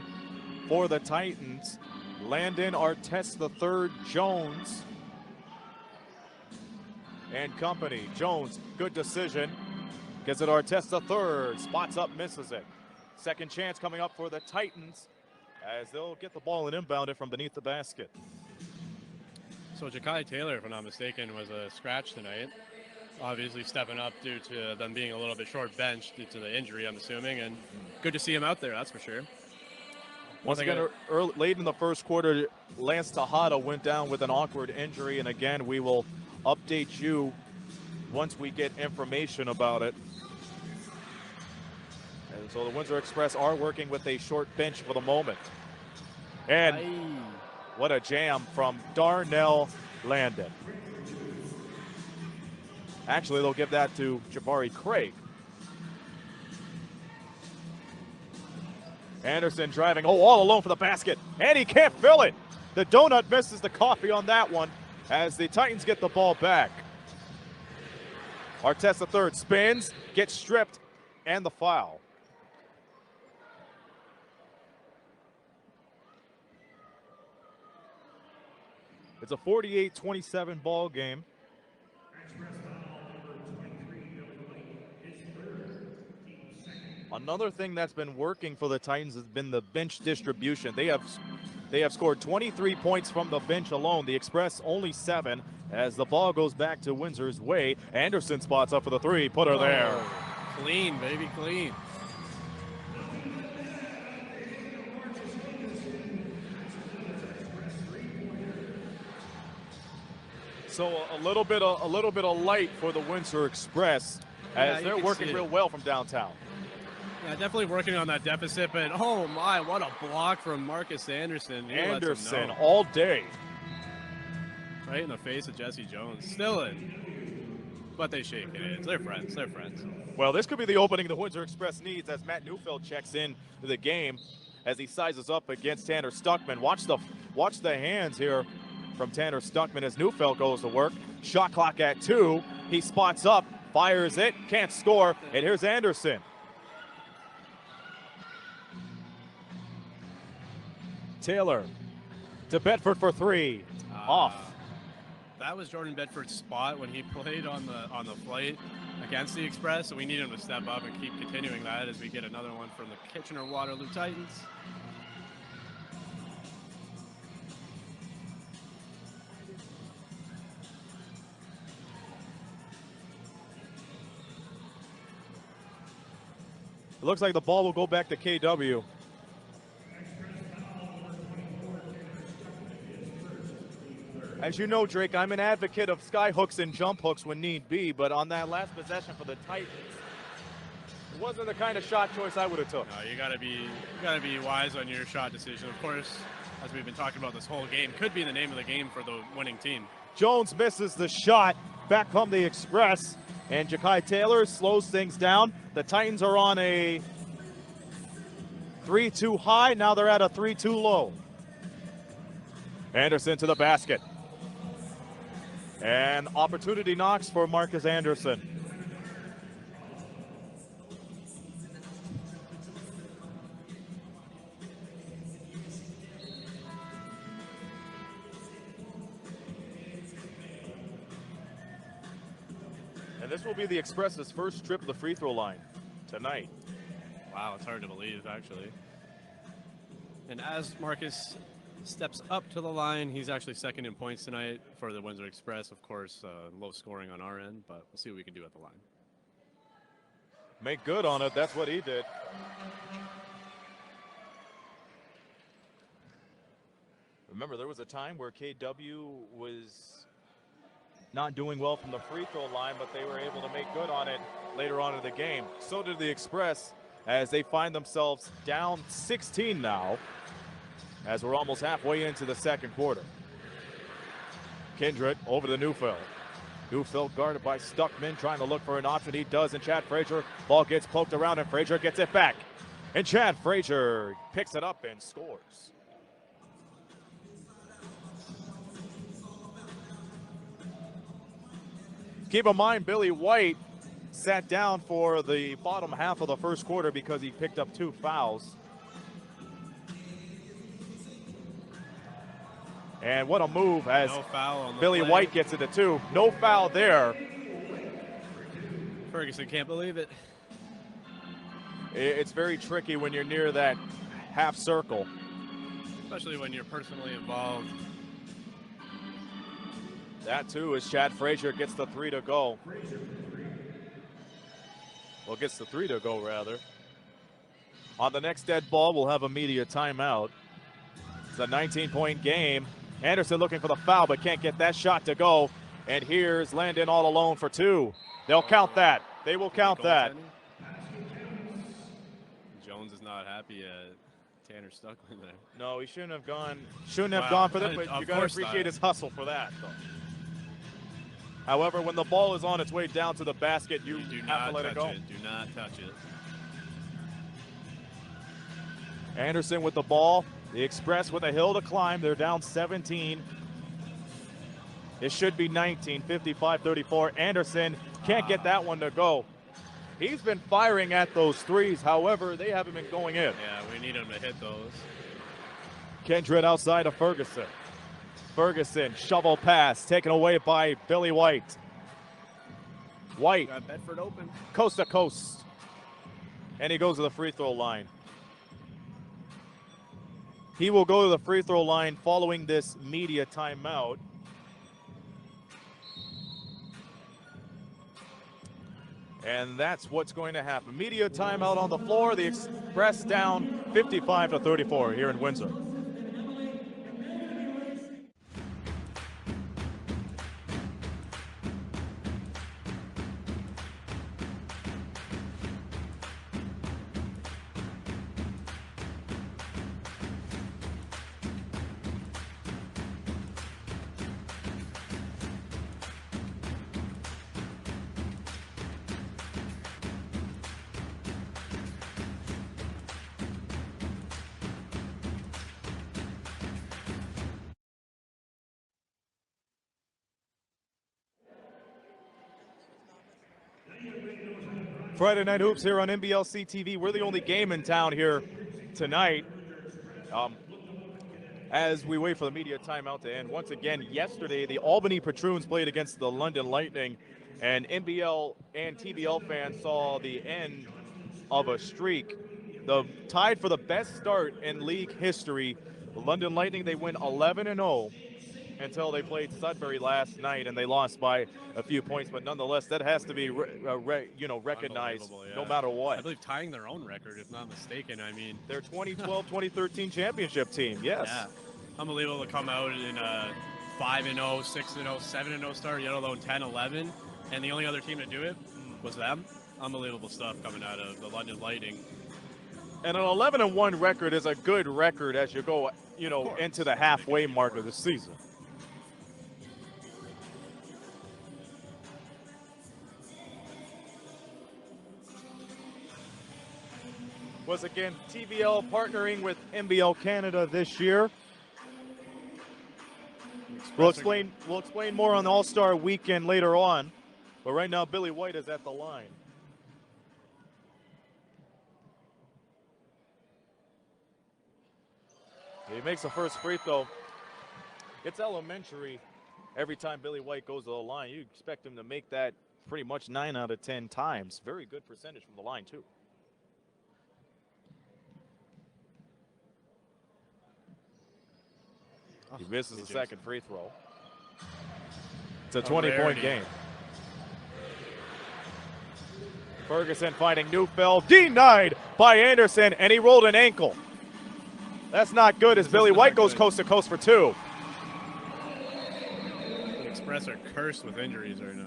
for the Titans. Landon, Artest the third, Jones, and company. Jones, good decision. Gets it Artest the third. Spots up, misses it. Second chance coming up for the Titans as they'll get the ball and inbound it from beneath the basket. So Ja'Kai Taylor, if I'm not mistaken, was a scratch tonight. Obviously stepping up due to them being a little bit short bench due to the injury, I'm assuming, and good to see him out there, that's for sure. Once again, late in the first quarter, Lance Tejada went down with an awkward injury, and again, we will update you once we get information about it. So the Windsor Express are working with a short bench for the moment. And what a jam from Darnell Landon. Actually, they'll give that to Jabari Craig. Anderson driving, all alone for the basket, and he can't fill it. The donut misses the coffee on that one as the Titans get the ball back. Artest III spins, gets stripped, and the foul. It's a 48-27 ball game. Another thing that's been working for the Titans has been the bench distribution. They have scored 23 points from the bench alone. The Express only 7 as the ball goes back to Windsor's way. Anderson spots up for the three. Put her there. Clean, baby, clean. So a little bit of light for the Windsor Express as they're working real well from downtown. Yeah, definitely working on that deficit, but oh my, what a block from Marcus Anderson. Anderson all day. Right in the face of Jesse Jones. Still in. But they shake it in. They're friends. They're friends. Well, this could be the opening the Windsor Express needs as Matt Neufeld checks in to the game as he sizes up against Tanner Stuckman. Watch the hands here from Tanner Stuckman as Neufeld goes to work. Shot clock at 2. He spots up, fires it, can't score, and here's Anderson. Taylor to Bedford for 3. Off. That was Jordan Bedford's spot when he played on the flight against the Express, so we need him to step up and keep continuing that as we get another one from the Kitchener-Waterloo Titans. It looks like the ball will go back to KW. As you know, Drake, I'm an advocate of sky hooks and jump hooks when need be, but on that last possession for the Titans, it wasn't the kind of shot choice I would have took. No, you gotta be wise on your shot decision. Of course, as we've been talking about this whole game, could be the name of the game for the winning team. Jones misses the shot. Back come the Express, and Ja'Kai Taylor slows things down. The Titans are on a 3-2 high. Now they're at a 3-2 low. Anderson to the basket. And opportunity knocks for Marcus Anderson. And this will be the Express's first trip to the free throw line tonight. Wow, it's hard to believe, actually. And as Marcus steps up to the line, he's actually second in points tonight for the Windsor Express. Of course, low scoring on our end, but we'll see what we can do at the line. Make good on it. That's what he did. Remember, there was a time where KW was not doing well from the free throw line, but they were able to make good on it later on in the game. So did the Express as they find themselves down 16 now, as we're almost halfway into the second quarter. Kindred over to Neufeld. Neufeld guarded by Stuckman, trying to look for an option. He does, and Chad Frazier. Ball gets poked around, and Frazier gets it back. And Chad Frazier picks it up and scores. Keep in mind, Billy White sat down for the bottom half of the first quarter because he picked up 2 fouls. And what a move as no foul on the Billy play. White gets it to 2. No foul there. Ferguson can't believe it. It's very tricky when you're near that half circle. Especially when you're personally involved. That too is Chad Frazier gets the 3 to go. Well, gets the 3 to go rather. On the next dead ball, we'll have a media timeout. It's a 19-point game. Anderson looking for the foul, but can't get that shot to go. And here's Landon all alone for 2. They'll count that. They will count that. not happy at Tanner Stuckland there. No, he shouldn't have gone. Shouldn't have Wow. gone for that. But Of you got to course appreciate not. his hustle for that. Though. However, when the ball is on its way down to the basket, you do have not to let touch it go. Do not touch it. Anderson with the ball. The Express with a hill to climb. They're down 17. It should be 19, 55-34. Anderson can't get that one to go. He's been firing at those threes. However, they haven't been going in. Yeah, we need him to hit those. Kindred outside of Ferguson. Ferguson, shovel pass, taken away by Billy White. White, Got Bedford open. coast to coast. And he goes to the free throw line. He will go to the free throw line following this media timeout. And that's what's going to happen. Media timeout on the floor. The Express down 55-34 here in Windsor. Friday Night Hoops here on NBLC TV. We're the only game in town here tonight. As we wait for the media timeout to end. Once again, yesterday, the Albany Patroons played against the London Lightning, and NBL and TBL fans saw the end of a streak. Tied for the best start in league history. The London Lightning, they win 11-0 until they played Sudbury last night, and they lost by a few points. But nonetheless, that has to be recognized no matter what. I believe tying their own record, if not mistaken. I mean, Their 2012-2013 championship team, yes. yeah, unbelievable to come out in a 5-0, 6-0, 7-0 start, yet alone 10-11, and the only other team to do it was them. Unbelievable stuff coming out of the London Lightning. And an 11-1 record is a good record as you go, into the halfway mark of the season. Was again TBL partnering with NBL Canada this year. We'll explain more on the All-Star Weekend later on, but right now Billy White is at the line. He makes the first free throw. It's elementary. Every time Billy White goes to the line, you expect him to make that pretty much 9 out of 10 times. Very good percentage from the line too. He misses the second free throw. It's a 20-point game. Ferguson finding Neufeld, denied by Anderson, and he rolled an ankle. That's not good as Billy White goes coast to coast for two. The Express are cursed with injuries right now.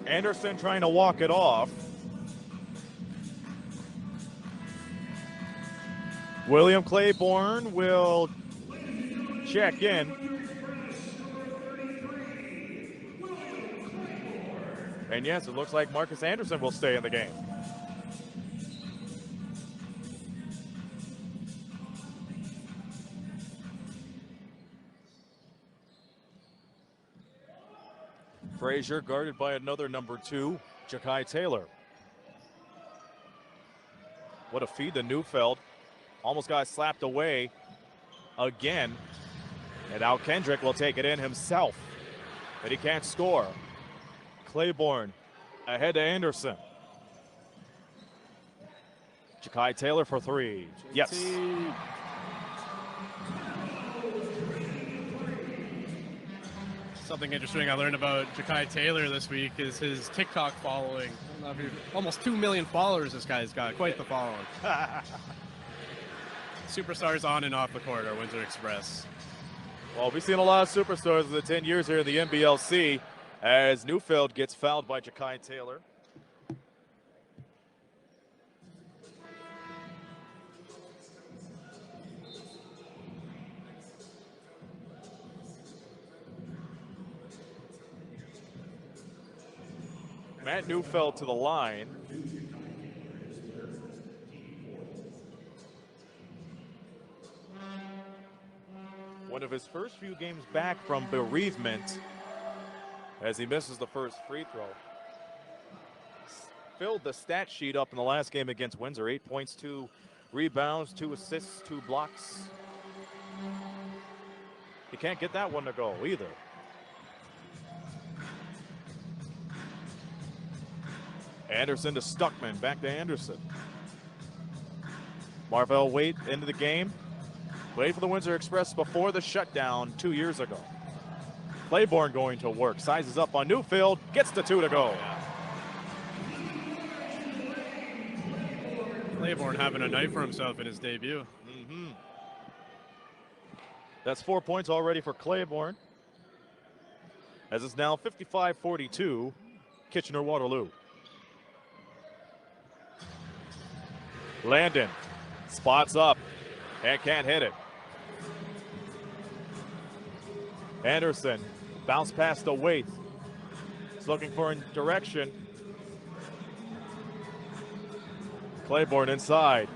Anderson trying to walk it off. William Claiborne will check in. And yes, it looks like Marcus Anderson will stay in the game. Frazier guarded by another number 2, Ja'Kai Taylor. What a feed to Neufeld. Almost got slapped away again. And now Kendrick will take it in himself. But he can't score. Claiborne ahead to Anderson. Ja'Kai Taylor for 3. Yes. Something interesting I learned about Ja'Kai Taylor this week is his TikTok following. I don't know if you're, almost 2 million followers this guy's got. Quite the following. Superstars on and off the court are Windsor Express. Well, we've seen a lot of superstars in the 10 years here in the NBLC as Neufeld gets fouled by Ja'Kai Taylor. Matt Neufeld to the line. One of his first few games back from bereavement as he misses the first free throw. Filled the stat sheet up in the last game against Windsor. 8 points, 2 rebounds, 2 assists, 2 blocks. You can't get that one to go either. Anderson to Stuckman, back to Anderson. Marvell Waite into the game. Played for the Windsor Express before the shutdown 2 years ago. Claiborne going to work, sizes up on Neufeld, gets the 2 to go. Claiborne having a night for himself in his debut. That's 4 points already for Claiborne. As it's now 55-42, Kitchener-Waterloo. Landon spots up and can't hit it. Anderson bounce pass to Waite. He's looking for a direction. Claiborne inside.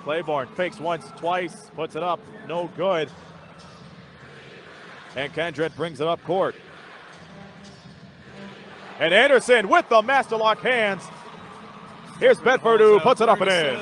Claiborne fakes once, twice, puts it up, no good. And Kendrick brings it up court. And Anderson with the master lock hands. Here's Bedford who puts it up and in.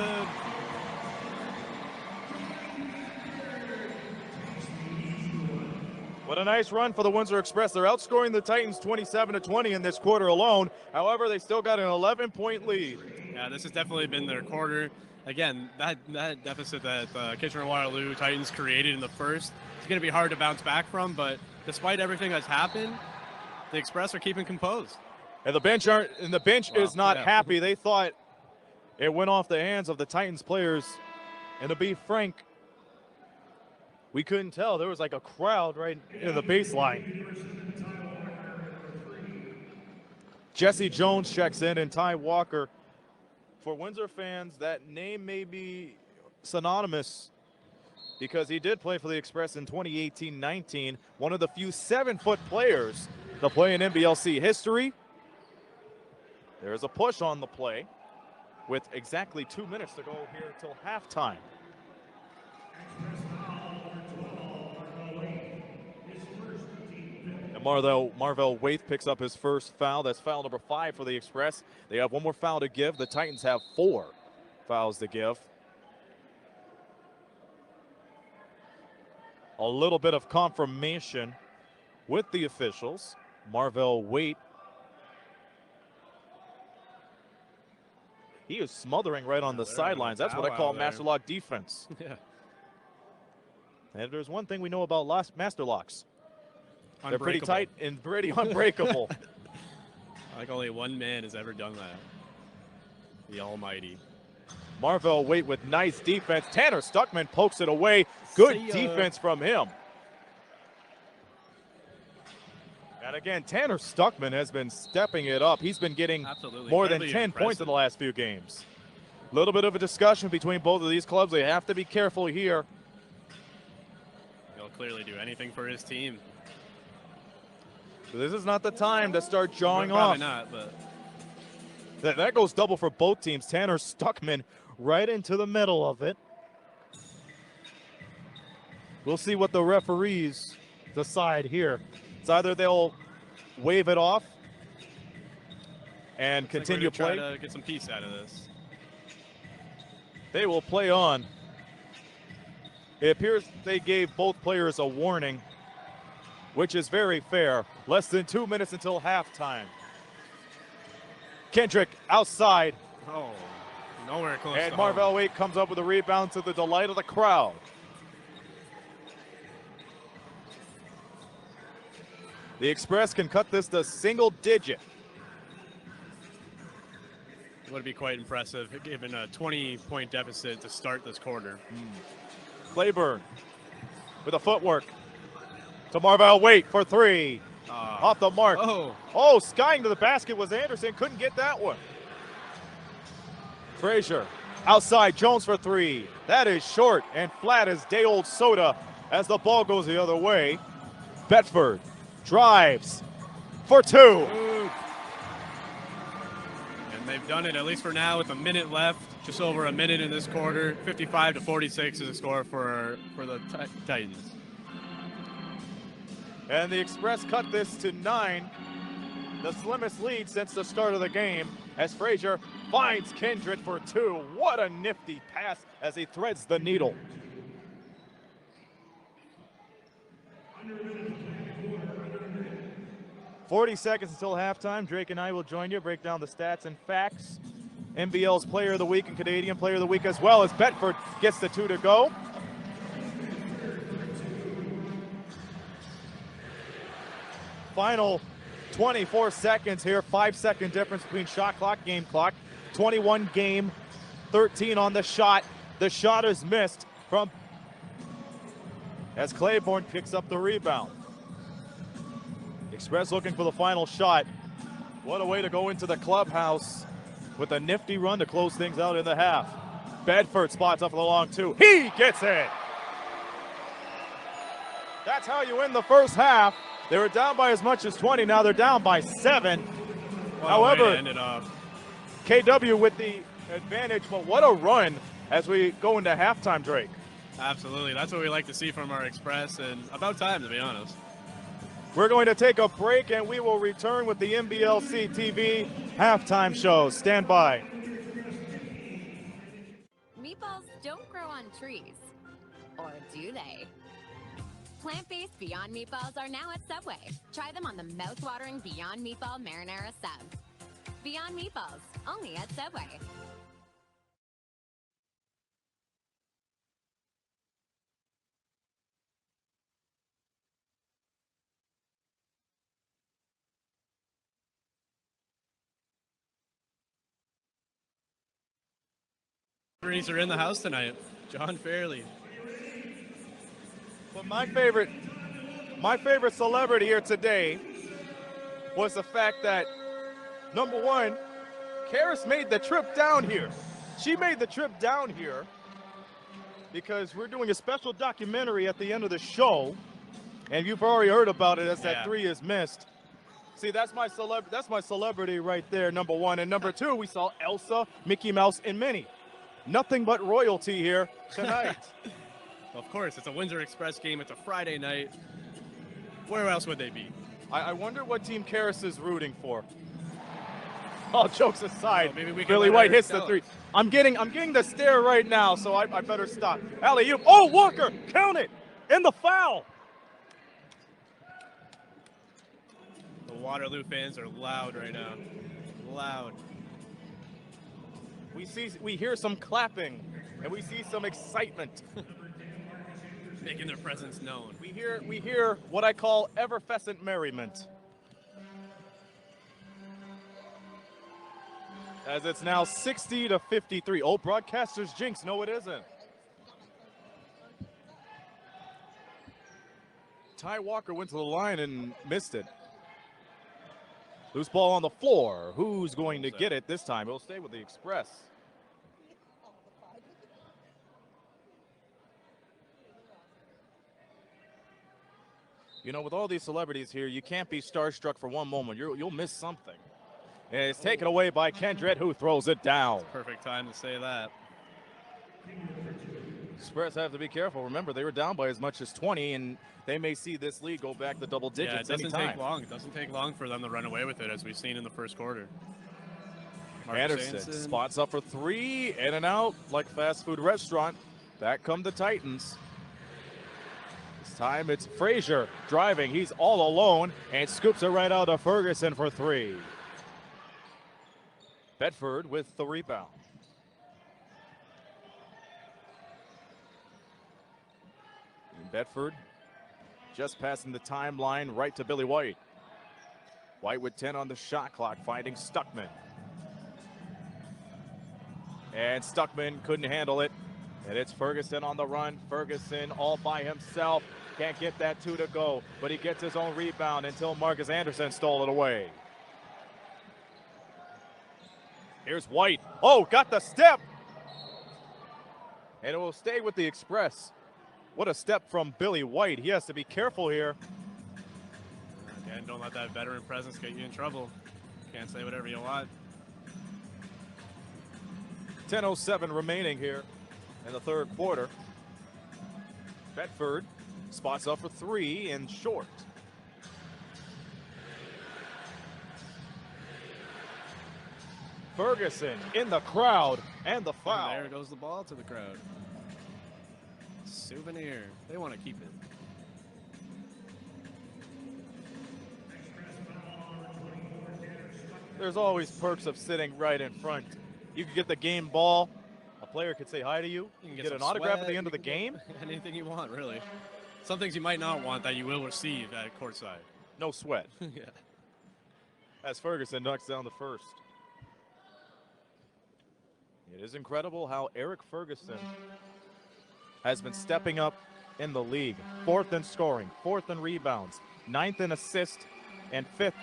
What a nice run for the Windsor Express. They're outscoring the Titans 27-20 in this quarter alone. However, they still got an 11-point lead. Yeah, this has definitely been their quarter. Again, that deficit that Kitchener-Waterloo Titans created in the first is going to be hard to bounce back from, but despite everything that's happened, the Express are keeping composed. And the bench is not happy. They thought it went off the hands of the Titans players. And to be frank, we couldn't tell. There was like a crowd right in the baseline. Jesse Jones checks in and Ty Walker. For Windsor fans, that name may be synonymous because he did play for the Express in 2018-19. One of the few 7-foot players to play in NBLC history. There's a push on the play with exactly 2 minutes to go here till halftime. And Marvell Waite picks up his first foul. That's foul number 5 for the Express. They have one more foul to give. The Titans have 4 fouls to give. A little bit of confirmation with the officials. Marvell Waite. He is smothering right on the sidelines. That's what I call master lock defense. Yeah. And if there's one thing we know about master locks, they're pretty Unbreakable. tight and pretty unbreakable. Like only one man has ever done that. The Almighty. Marvell Waite with nice defense. Tanner Stuckman pokes it away. Good defense from him. And again, Tanner Stuckman has been stepping it up. He's been getting more than 10 points in the last few games. A little bit of a discussion between both of these clubs. They have to be careful here. He'll clearly do anything for his team. This is not the time to start jawing off. Probably not, but that goes double for both teams. Tanner Stuckman right into the middle of it. We'll see what the referees decide here. It's either they'll wave it off and continue play. Try to get some peace out of this. They will play on. It appears they gave both players a warning, which is very fair. Less than 2 minutes until halftime. Kendrick outside. Oh, nowhere close. And Marvell Waite comes up with a rebound to the delight of the crowd. The Express can cut this to single digit. It would be quite impressive given a 20-point deficit to start this quarter. Claiborne with a footwork to Marvell Waite for 3. Off the mark. Oh, skying to the basket was Anderson. Couldn't get that one. Frazier outside. Jones for 3. That is short and flat as day-old soda as the ball goes the other way. Bedford drives for 2. done it, at least for now, with a minute left. Just over a minute in this quarter. 55-46 is the score for the Titans. And the Express cut this to 9. The slimmest lead since the start of the game as Frazier finds Kindred for 2. What a nifty pass as he threads the needle. "40 seconds until halftime. Drake and I will join you, break down the stats and facts. NBL's Player of the Week and Canadian Player of the Week as well as Bedford gets the 2 to go. Final 24 seconds here, 5-second difference between shot clock, game clock. 21 game, 13 on the shot. The shot is missed from as Claiborne picks up the rebound. Express looking for the final shot. What a way to go into the clubhouse with a nifty run to close things out in the half. Bedford spots up for the long 2. He gets it. That's how you win the first half. They were down by as much as 20. Now they're down by 7. However, KW with the advantage, but what a run as we go into halftime, Drake. Absolutely. That's what we like to see from our Express, and about time, to be honest. We're going to take a break, and we will return with the NBLC TV halftime show. Stand by. Meatballs don't grow on trees. Or do they? Plant-based Beyond Meatballs are now at Subway. Try them on the mouth-watering Beyond Meatball Marinara Sub. Beyond Meatballs, only at Subway. Celebrities are in the house tonight. John Fairley. But my favorite celebrity here today was the fact that, number one, Karis made the trip down here. She made the trip down here because we're doing a special documentary at the end of the show, and you've already heard about it as that 3 is missed. See, that's my celebrity right there, number one. And number 2, we saw Elsa, Mickey Mouse, and Minnie. Nothing but royalty here tonight. Of course, it's a Windsor Express game. It's a Friday night. Where else would they be? I wonder what team Karis is rooting for. All jokes aside, maybe we can Billy let White her hits the tell 3. us. I'm getting the stare right now, so I better stop. Alley-oop. Oh, Walker, count it, and the foul. The Waterloo fans are loud right now. Loud. We hear some clapping, and we see some excitement. Making their presence known. We hear what I call effervescent merriment. As it's now 60-53. Oh, broadcasters jinx. No, it isn't. Ty Walker went to the line and missed it. Loose ball on the floor. Who's going to get it this time? It'll stay with the Express. You know, with all these celebrities here, you can't be starstruck for one moment. You'll miss something. And it's taken away by Kendrick, who throws it down. Perfect time to say that. Express have to be careful. Remember, they were down by as much as 20, and they may see this lead go back to double digits anytime. It doesn't take long. It doesn't take long for them to run away with it, as we've seen in the first quarter. Anderson spots up for 3, in and out like fast food restaurant. Back come the Titans. This time it's Frazier driving. He's all alone and scoops it right out of Ferguson for 3. Bedford with the rebound. And Bedford just passing the timeline right to Billy White. White with 10 on the shot clock, finding Stuckman. And Stuckman couldn't handle it. And it's Ferguson on the run. Ferguson all by himself. Can't get that 2 to go, but he gets his own rebound until Marcus Anderson stole it away. Here's White. Oh, got the step. And it will stay with the Express. What a step from Billy White. He has to be careful here. Again, don't let that veteran presence get you in trouble. Can't say whatever you want. 10:07 remaining here in the third quarter. Bedford spots up for three and short. Ferguson in the crowd and the foul. And there goes the ball to the crowd. Souvenir. They want to keep it. There's always perks of sitting right in front. You could get the game ball. A player could say hi to you. You can Get an some autograph sweat, at the end you of the can get game. Anything you want, really. Some things you might not want that you will receive at courtside. No sweat. Yeah. As Ferguson knocks down the first. It is incredible how Eric Ferguson has been stepping up in the league. 4th in scoring, 4th in rebounds, 9th in assists, and 5th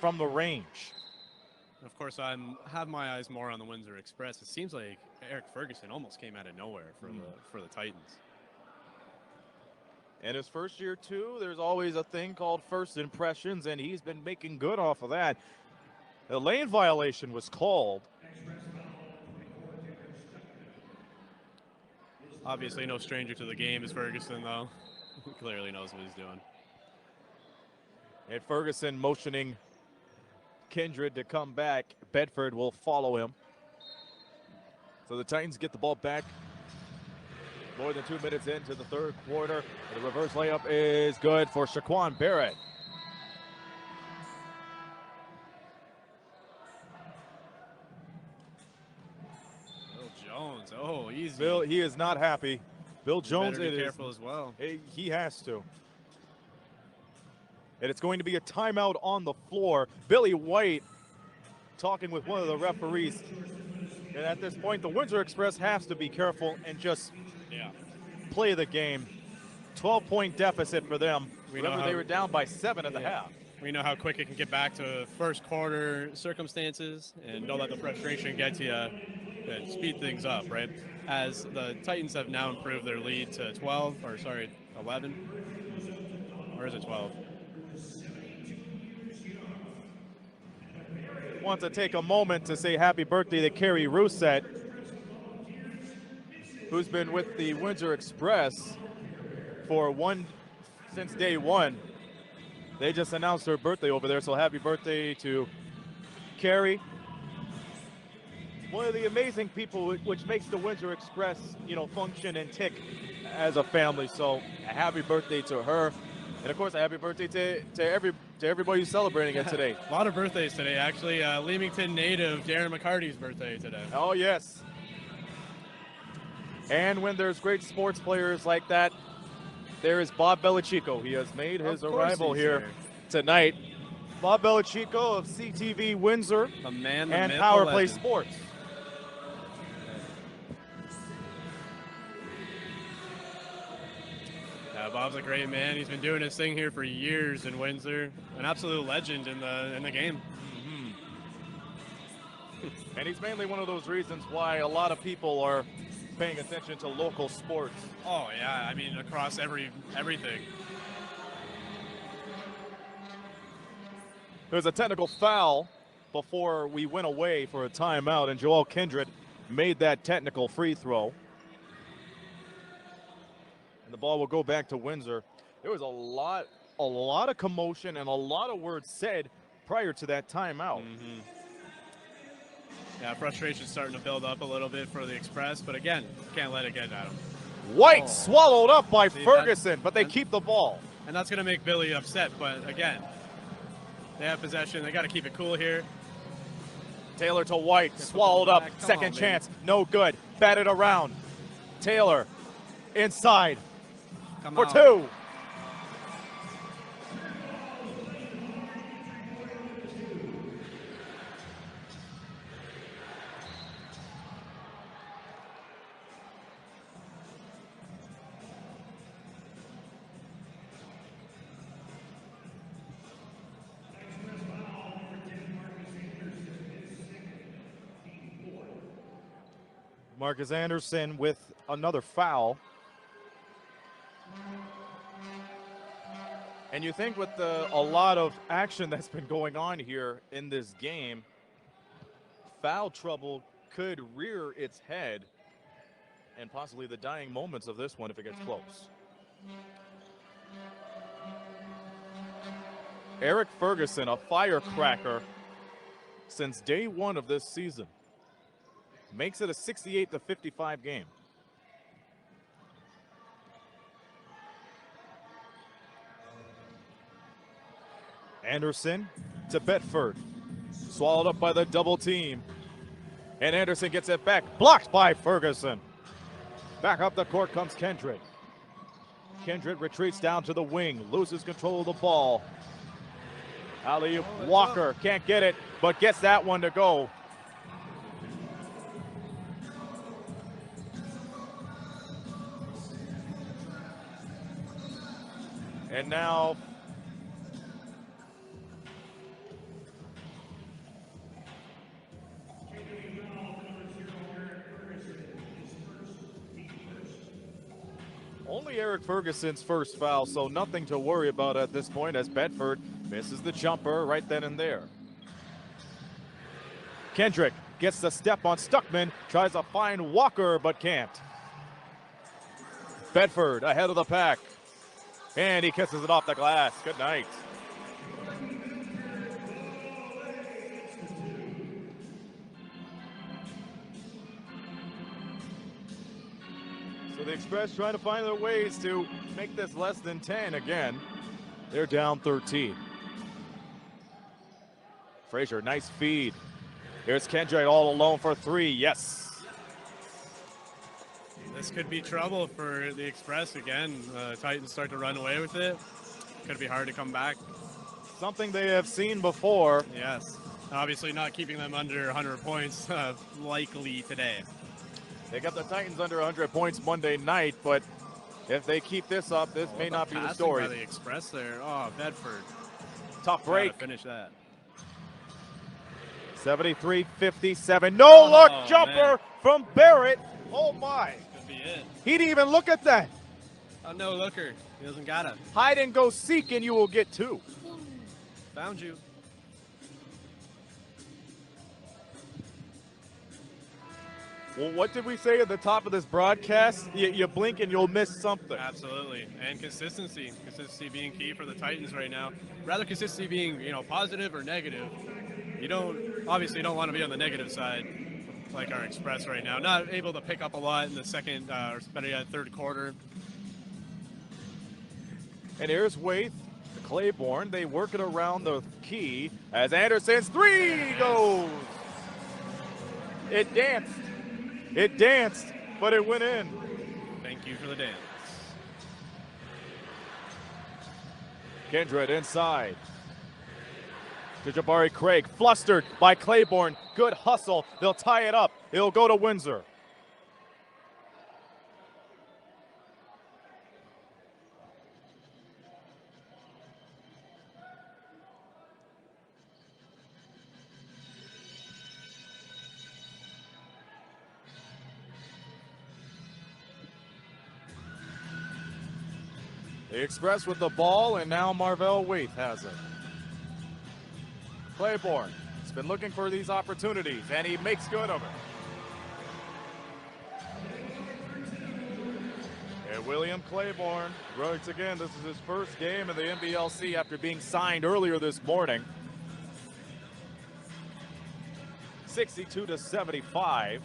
from the range. Of course, I have my eyes more on the Windsor Express. It seems like Eric Ferguson almost came out of nowhere for the Titans. In his first year, too, there's always a thing called first impressions, and he's been making good off of that. The lane violation was called. Obviously, no stranger to the game is Ferguson, though. He clearly knows what he's doing. And Ferguson motioning Kindred to come back. Bedford will follow him. So the Titans get the ball back more than 2 minutes into the third quarter. The reverse layup is good for Shaquan Barrett. Bill Jones, oh, easy. Bill, he is not happy. Bill Jones, better be careful as well. He has to. And it's going to be a timeout on the floor. Billy White talking with one of the referees. And at this point, the Windsor Express has to be careful and just play the game. 12-point deficit for them. Remember, they were down by 7 at the half. We know how quick it can get back to first quarter circumstances, and don't let the frustration get to you and speed things up, right? As the Titans have now improved their lead to 11. Or is it 12? Want to take a moment to say happy birthday to Carrie Rousset, who's been with the Windsor Express since day one. They just announced her birthday over there, so happy birthday to Carrie. One of the amazing people which makes the Windsor Express, function and tick as a family. So a happy birthday to her. And of course, a happy birthday to everybody who's celebrating it today. A lot of birthdays today, actually. Leamington native Darren McCarty's birthday today. Oh, yes. And when there's great sports players like that, there is Bob Belichico. He has made his arrival here tonight. Bob Belichico of CTV Windsor the man, the and myth, Power the Play legend. Sports. Bob's a great man. He's been doing his thing here for years in Windsor. An absolute legend in the game. And he's mainly one of those reasons why a lot of people are paying attention to local sports. Oh yeah, I mean across everything. There was a technical foul before we went away for a timeout, and Joel Kindred made that technical free throw. And the ball will go back to Windsor. There was a lot of commotion and a lot of words said prior to that timeout. Yeah, frustration's starting to build up a little bit for the Express, but again, can't let it get at them. White swallowed up by Ferguson, but they keep the ball. And that's going to make Billy upset, but again, they have possession. They got to keep it cool here. Taylor to White, swallowed up, second chance, no good, batted around. Taylor inside for two. Marcus Anderson with another foul. And you think with a lot of action that's been going on here in this game, foul trouble could rear its head and possibly the dying moments of this one if it gets close. Eric Ferguson, a firecracker since day one of this season, makes it a 68-55 game. Anderson to Bedford. Swallowed up by the double team. And Anderson gets it back. Blocked by Ferguson. Back up the court comes Kendrick. Kendrick retreats down to the wing. Loses control of the ball. Alley-oop. Walker can't get it, but gets that one to go. And now only Eric Ferguson's first foul, so nothing to worry about at this point as Bedford misses the jumper right then and there. Kendrick gets the step on Stuckman, tries to find Walker but can't. Bedford ahead of the pack. And he kisses it off the glass. Good night. So the Express trying to find their ways to make this less than 10 again. They're down 13. Frazier, nice feed. Here's Kendrick all alone for three. Yes. This could be trouble for the Express again. Titans start to run away with it. Could be hard to come back. Something they have seen before. Yes. Obviously not keeping them under 100 points likely today. They got the Titans under 100 points Monday night, but if they keep this up, this may not be the story. By the Express there. Oh, Bedford. Tough break. Finish that. 73-57. No look jumper man. from Barrett. Oh my. Could be it. He didn't even look at that. Oh, no looker. He doesn't got it. Hide and go seek and you will get two. Found you. Well, what did we say at the top of this broadcast? You blink and you'll miss something. Absolutely. And consistency. Consistency being key for the Titans right now. Rather consistency being, positive or negative. You don't want to be on the negative side like our Express right now. Not able to pick up a lot in the second or better yet, third quarter. And here's Waite, Claiborne. They work it around the key as Anderson's three goes. It danced. It danced, but it went in. Thank you for the dance. Kindred inside. To Jabari Craig, flustered by Claiborne. Good hustle. They'll tie it up. It'll go to Windsor. The Express with the ball, and now Marvell Waite has it. Claiborne has been looking for these opportunities, and he makes good of it. And William Claiborne, once again, this is his first game in the NBLC after being signed earlier this morning. 62-75.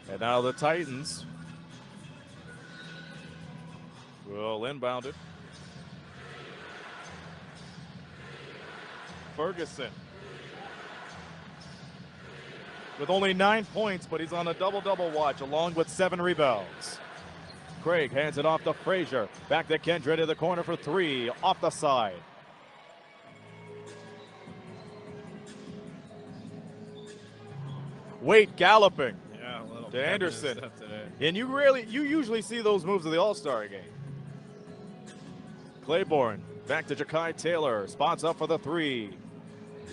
And now the Titans will inbound it. Ferguson with only 9 points, but he's on a double-double watch along with 7 rebounds. Craig hands it off to Frazier. Back to Kendrick to the corner for three, off the side. Waite galloping. To Anderson. And you usually see those moves of the All-Star game. Claiborne back to Ja'Kai Taylor. Spots up for the three.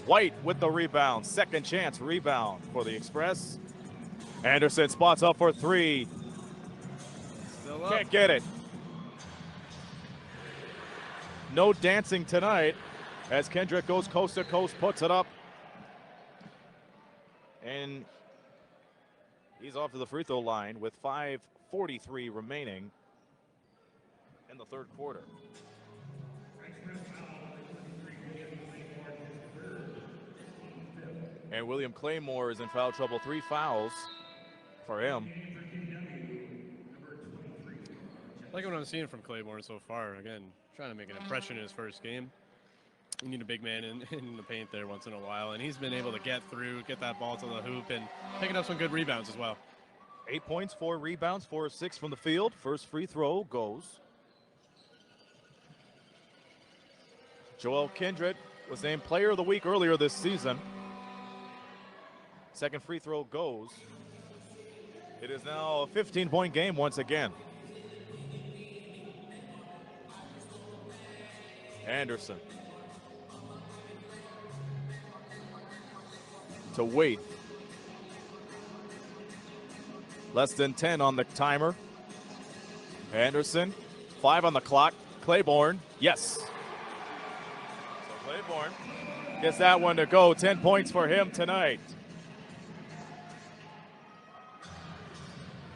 White with the rebound. Second chance rebound for the Express. Anderson spots up for three. Still up. Can't get it. No dancing tonight as Kendrick goes coast to coast, puts it up. And he's off to the free throw line with 5:43 remaining in the third quarter. And William Claymore is in foul trouble. 3 fouls for him. I like what I'm seeing from Claiborne so far. Again, trying to make an impression in his first game. You need a big man in the paint there once in a while, and he's been able to get through, get that ball to the hoop, and picking up some good rebounds as well. 8 points, 4 rebounds, 4 of 6 from the field. First free throw goes. Joel Kindred was named Player of the Week earlier this season. Second free throw goes. It is now a 15-point game once again. Anderson. To Wait. Less than 10 on the timer. Anderson, 5 on the clock. Claiborne, yes. So Claiborne gets that one to go. 10 points for him tonight.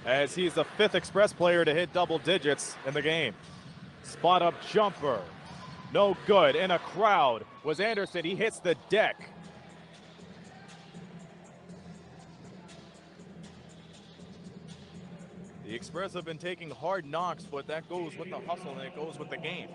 As he's the 5th Express player to hit double digits in the game. Spot up jumper. No good. In a crowd was Anderson. He hits the deck. The Express have been taking hard knocks, but that goes with the hustle and it goes with the game.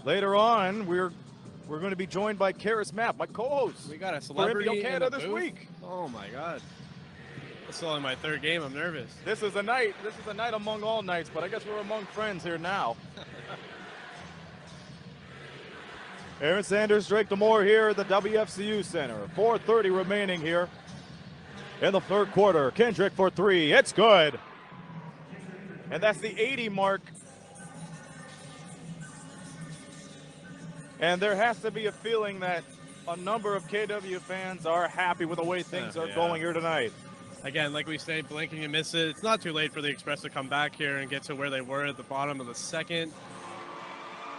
Later on, we're going to be joined by Karis Mapp, my co-host. We got a for celebrity NBL in Canada the this booth? week. Oh my God. It's only my 3rd game. I'm nervous. This is a night among all nights, but I guess we're among friends here now. Aaron Sanders, Drake Demore here at the WFCU Center. 4:30 remaining here in the third quarter. Kendrick for 3. It's good. And that's the 80 mark. And there has to be a feeling that a number of KW fans are happy with the way things are going here tonight. Again, like we say, blink and you miss it. It's not too late for the Express to come back here and get to where they were at the bottom of the second.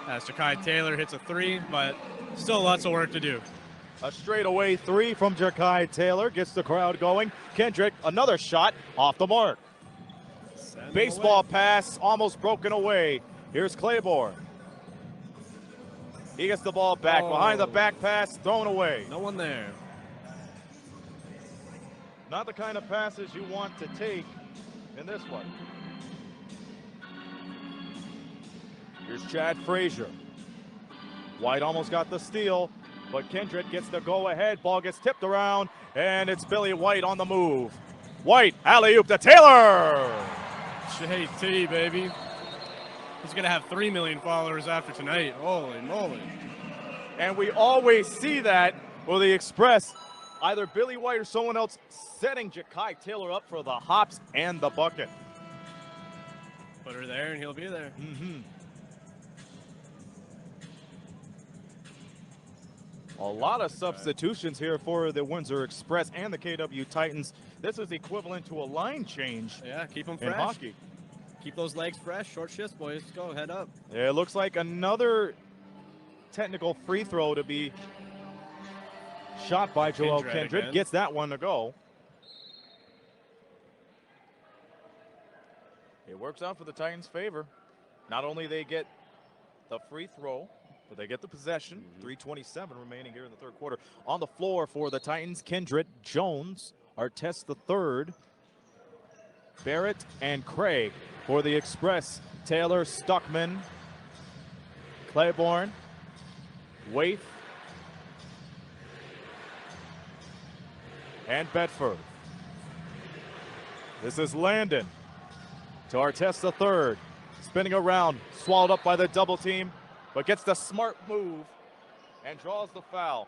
As Ja'Kai Taylor hits a 3, but still lots of work to do. A straightaway 3 from Ja'Kai Taylor gets the crowd going. Kendrick, another shot off the mark. Baseball pass almost broken away. Here's Claiborne. He gets the ball back behind the back pass, thrown away. No one there. Not the kind of passes you want to take in this one. Here's Chad Frazier. White almost got the steal, but Kendrick gets the go-ahead. Ball gets tipped around, and it's Billy White on the move. White, alley-oop to Taylor! JT, baby. He's going to have 3 million followers after tonight. Holy moly. And we always see that with the Express. Either Billy White or someone else setting Ja'Kai Taylor up for the hops and the bucket. Put her there and he'll be there. A lot of substitutions here for the Windsor Express and the KW Titans. This is equivalent to a line change. Yeah, keep them in fresh. hockey. Keep those legs fresh. Short shifts, boys. Let's go. Head up. It looks like another technical free throw to be shot by Joel Kendrick. Again. Gets that one to go. It works out for the Titans' favor. Not only they get the free throw, but they get the possession. 3:27 remaining here in the third quarter. On the floor for the Titans, Kendrick, Jones, Artest the third, Barrett, and Craig. For the Express, Taylor, Stuckman, Claiborne, Waif, and Bedford. This is Landon to Artest the third. Spinning around, swallowed up by the double team, but gets the smart move and draws the foul.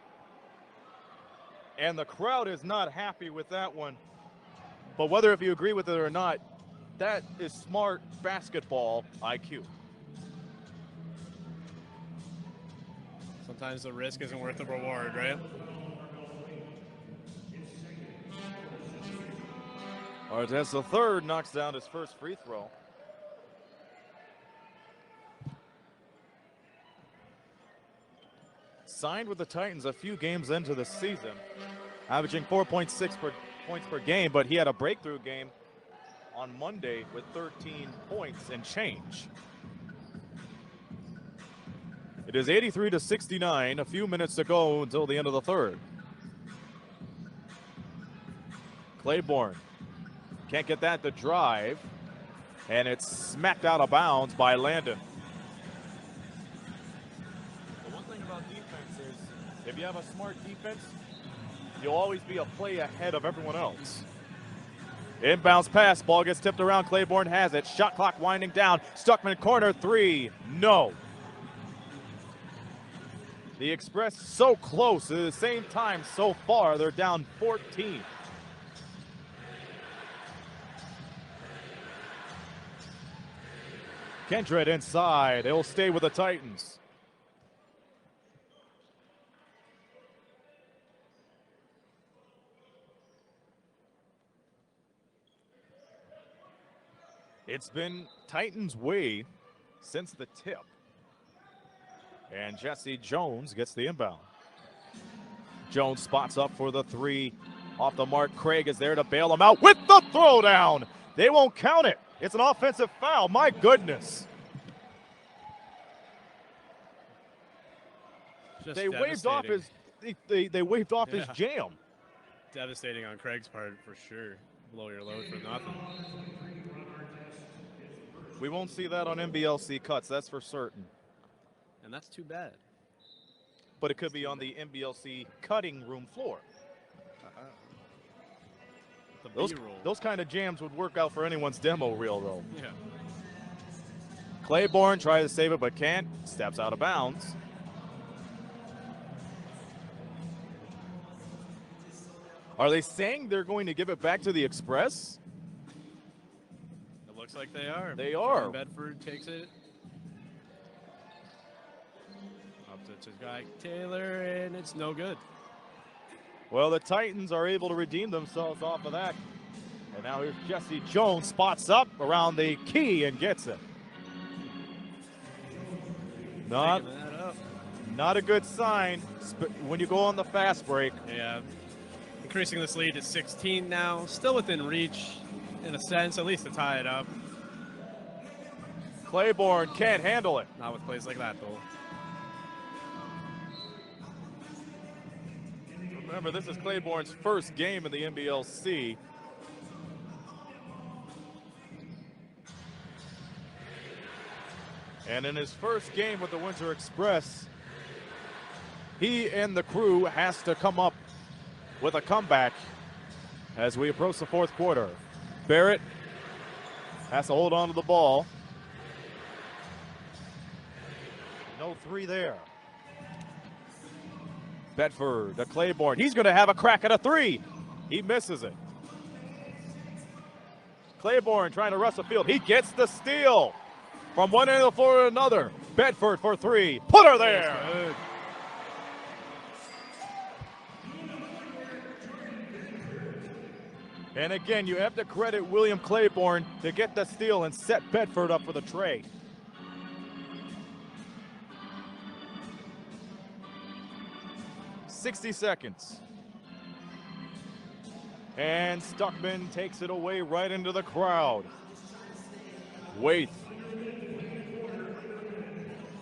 And the crowd is not happy with that one. But whether if you agree with it or not, that is smart basketball IQ. Sometimes the risk isn't worth the reward, right? Artest the third knocks down his first free throw. Signed with the Titans a few games into the season, averaging 4.6 points per game, but he had a breakthrough game on Monday with 13 points and change. It is 83-69, a few minutes to go until the end of the third. Claiborne can't get that to drive, and it's smacked out of bounds by Landon. The one thing about defense is if you have a smart defense, you'll always be a play ahead of everyone else. Inbounds pass, ball gets tipped around, Claiborne has it. Shot clock winding down, Stuckman corner three, no. The Express so close at the same time so far, they're down 14. Kindred inside, he'll stay with the Titans. It's been Titans' way since the tip. And Jesse Jones gets the inbound. Jones spots up for the three. Off the mark, Craig is there to bail him out with the throwdown. They won't count it. It's an offensive foul. My goodness. Just They waved off his they waved off his jam. Devastating on Craig's part for sure. Blow your load for nothing. We won't see that on NBLC cuts, that's for certain. And that's too bad. But it could be on the NBLC cutting room floor. Those kind of jams would work out for anyone's demo reel, though. Yeah. Claiborne tries to save it, but can't. Steps out of bounds. Are they saying they're going to give it back to the Express? It looks like they are. They are. Bedford takes it. Up to his guy Taylor, and it's no good. Well, the Titans are able to redeem themselves off of that. And now here's Jesse Jones, spots up around the key and gets it. Not a good sign when you go on the fast break. Yeah. Increasing this lead to 16 now. Still within reach, in a sense, at least to tie it up. Claiborne can't handle it. Not with plays like that, though. Remember, this is Claiborne's first game in the NBLC. And in his first game with the Windsor Express, he and the crew has to come up with a comeback as we approach the fourth quarter. Barrett has to hold on to the ball. No three there. Bedford to Claiborne. He's going to have a crack at a three. He misses it. Claiborne trying to rush the field. He gets the steal from one end of the floor to another. Bedford for three. Put her there. And again, you have to credit William Claiborne to get the steal and set Bedford up for the tray. .60 seconds. And Stuckman takes it away right into the crowd. Waith.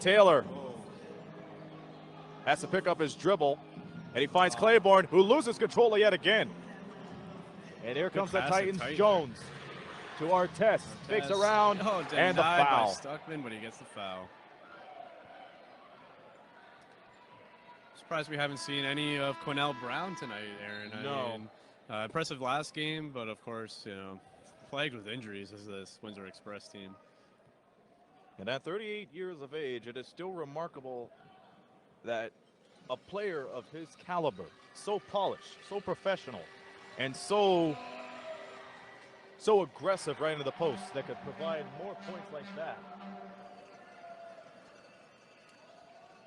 Taylor has to pick up his dribble, and he finds Claiborne, who loses control yet again. And here comes the Titans. Jones to Artest. Fakes around, and the foul. Stuckman, but he gets the foul. Surprised we haven't seen any of Quinnell Brown tonight, Aaron. No. Impressive last game, but of course, you know, plagued with injuries is this Windsor Express team. And at 38 years of age, it is still remarkable that a player of his caliber, so polished, so professional, and so aggressive right into the post that could provide more points like that.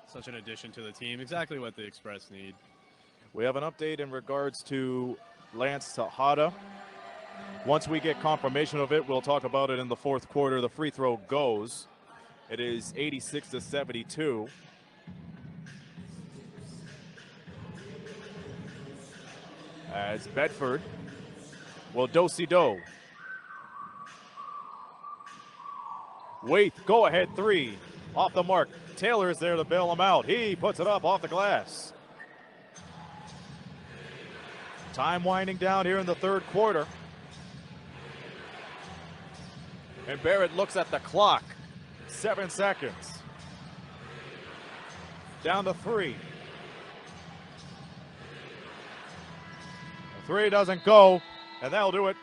Such an addition to the team. Exactly what the Express need. We have an update in regards to Lance Tejada. Once we get confirmation of it, we'll talk about it in the fourth quarter. The free throw goes. It is 86-72. As Bedford will do-si-do. Waite, go ahead three. Off the mark. Taylor is there to bail him out. He puts it up off the glass. Time winding down here in the third quarter. And Barrett looks at the clock. 7 seconds. Down to 3. The 3 doesn't go, and that'll do it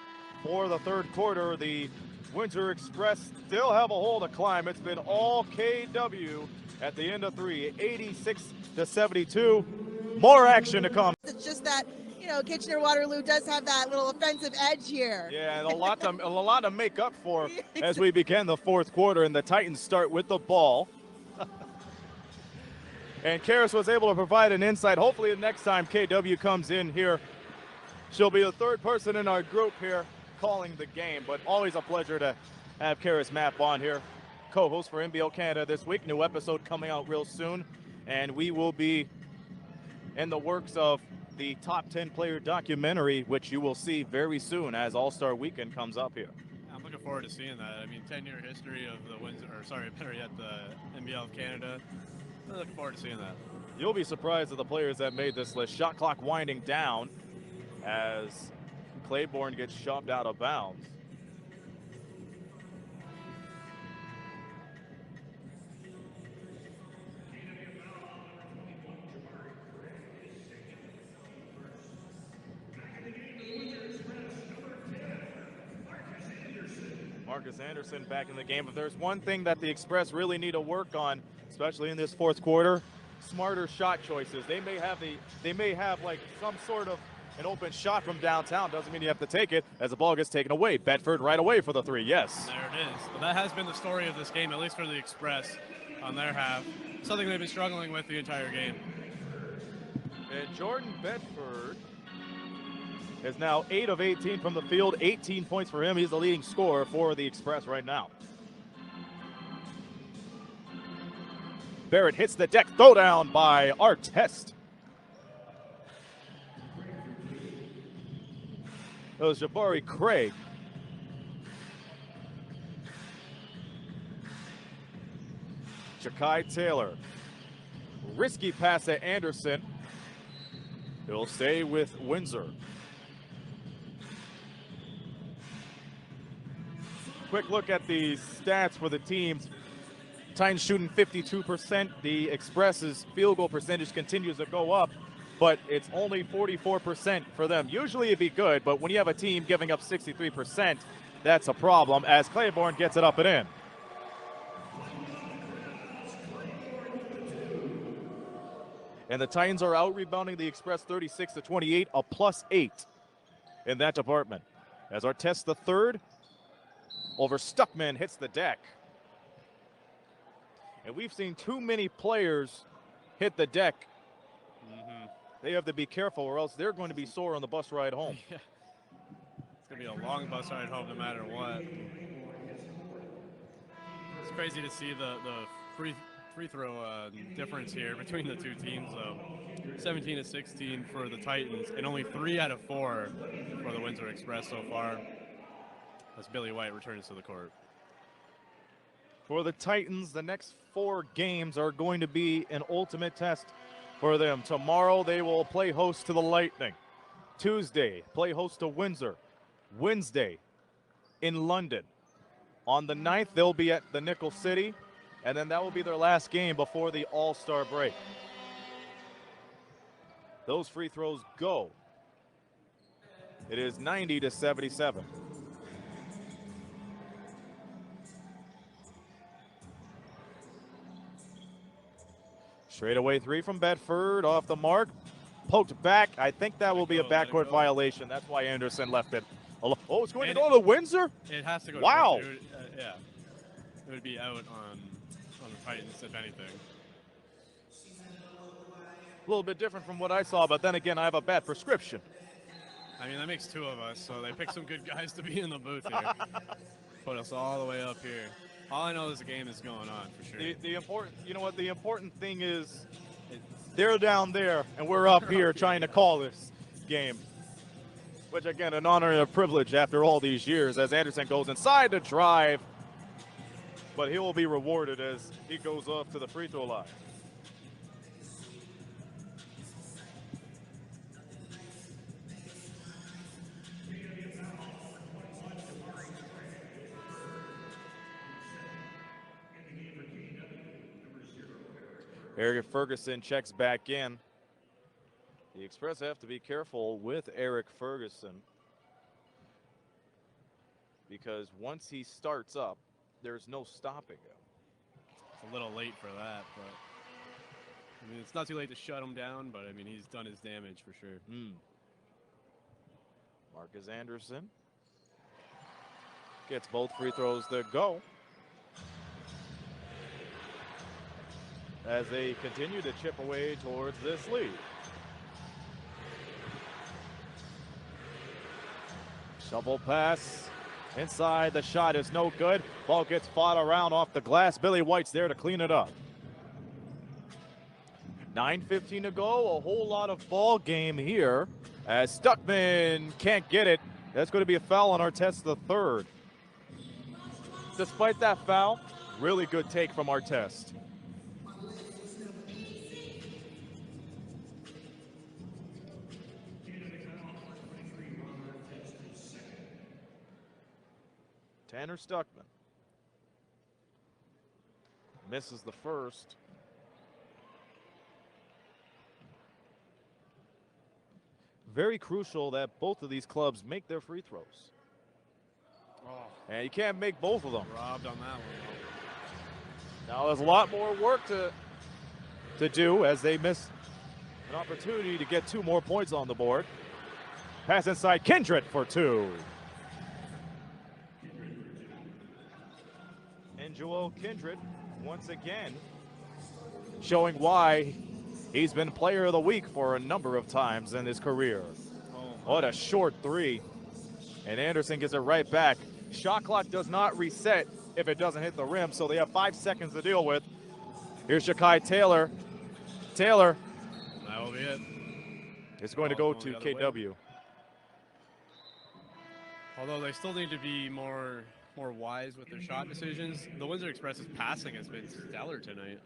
for the third quarter. The Windsor Express still have a hole to climb. It's been all KW at the end of 3, 86-72. More action to come. It's just that, you know, Kitchener-Waterloo does have that little offensive edge here. Yeah, and a lot to make up for as we begin the fourth quarter, and the Titans start with the ball. And Karis was able to provide an insight. Hopefully the next time KW comes in here, she'll be the third person in our group here calling the game. But always a pleasure to have Karis Mapp on here, co-host for NBL Canada this week. New episode coming out real soon, and we will be in the works of the top 10 player documentary, which you will see very soon as All-Star Weekend comes up here. I'm looking forward to seeing that. I mean, 10-year history of the Windsor, or sorry, better yet, the NBL of Canada. I'm looking forward to seeing that. You'll be surprised at the players that made this list. Shot clock winding down as Claiborne gets shoved out of bounds. Marcus Anderson back in the game. If there's one thing that the Express really need to work on, especially in this fourth quarter, smarter shot choices. They may have like some sort of an open shot from downtown. Doesn't mean you have to take it as the ball gets taken away. Bedford right away for the 3. Yes. There it is. Well, that has been the story of this game, at least for the Express on their half. Something they've been struggling with the entire game. And Jordan Bedford is now 8 of 18 from the field, 18 points for him. He's the leading scorer for the Express right now. Barrett hits the deck, throw down by Artest. That was Jabari Craig. Jakai Taylor. Risky pass at Anderson. He'll stay with Windsor. Quick look at the stats for the teams. Titans shooting 52%. The Express's field goal percentage continues to go up, but it's only 44% for them. Usually it'd be good, but when you have a team giving up 63%, that's a problem as Claiborne gets it up and in. And the Titans are out-rebounding the Express 36-28, a +8 in that department. As Artest the third over Stuckman hits the deck. And we've seen too many players hit the deck. They have to be careful or else they're going to be sore on the bus ride home. Yeah. It's going to be a long bus ride home no matter what. It's crazy to see the free throw difference here between the two teams, though. 17-16 for the Titans, and only 3 out of 4 for the Windsor Express so far, as Billy White returns to the court. For the Titans, the next 4 games are going to be an ultimate test for them. Tomorrow, they will play host to the Lightning. Tuesday, play host to Windsor. Wednesday, in London. On the 9th, they'll be at the Nickel City, and then that will be their last game before the All-Star break. Those free throws go. It is 90-77. Straightaway three from Bedford, off the mark, poked back. I think that will be a backcourt violation. That's why Anderson left it. Oh, it's going to go to Windsor? It has to go. Wow. To yeah. It would be out on the Titans, if anything. A little bit different from what I saw, but then again, I have a bad prescription. I mean, that makes two of us, so they picked some good guys to be in the booth here. Put us all the way up here. All I know is the game is going on for sure. The important, you know what? The important thing is, they're down there and we're up here trying to call this game. Which again, an honor and a privilege after all these years as Anderson goes inside to drive, but he will be rewarded as he goes off to the free throw line. Eric Ferguson checks back in. The Express have to be careful with Eric Ferguson because once he starts up, there's no stopping him. It's a little late for that, but I mean, it's not too late to shut him down, but I mean, he's done his damage for sure. Marcus Anderson gets both free throws to go as they continue to chip away towards this lead. Shovel pass inside, the shot is no good. Ball gets fought around off the glass. Billy White's there to clean it up. 9:15 to go, a whole lot of ball game here as Stuckman can't get it. That's going to be a foul on Artest the third. Despite that foul, really good take from Artest. Tanner Stuckman misses the first. Very crucial that both of these clubs make their free throws. Oh. And you can't make both of them. Robbed on that one. Now there's a lot more work to do as they miss an opportunity to get 2 more points on the board. Pass inside Kindred for 2. And Joel Kindred, once again, showing why he's been player of the week for a number of times in his career. What a short 3. And Anderson gets it right back. Shot clock does not reset if it doesn't hit the rim, so they have 5 seconds to deal with. Here's Shakai Taylor. Taylor. That will be it. It's going to go to KW. Although they still need to be more wise with their shot decisions. The Windsor Express's passing has been stellar tonight.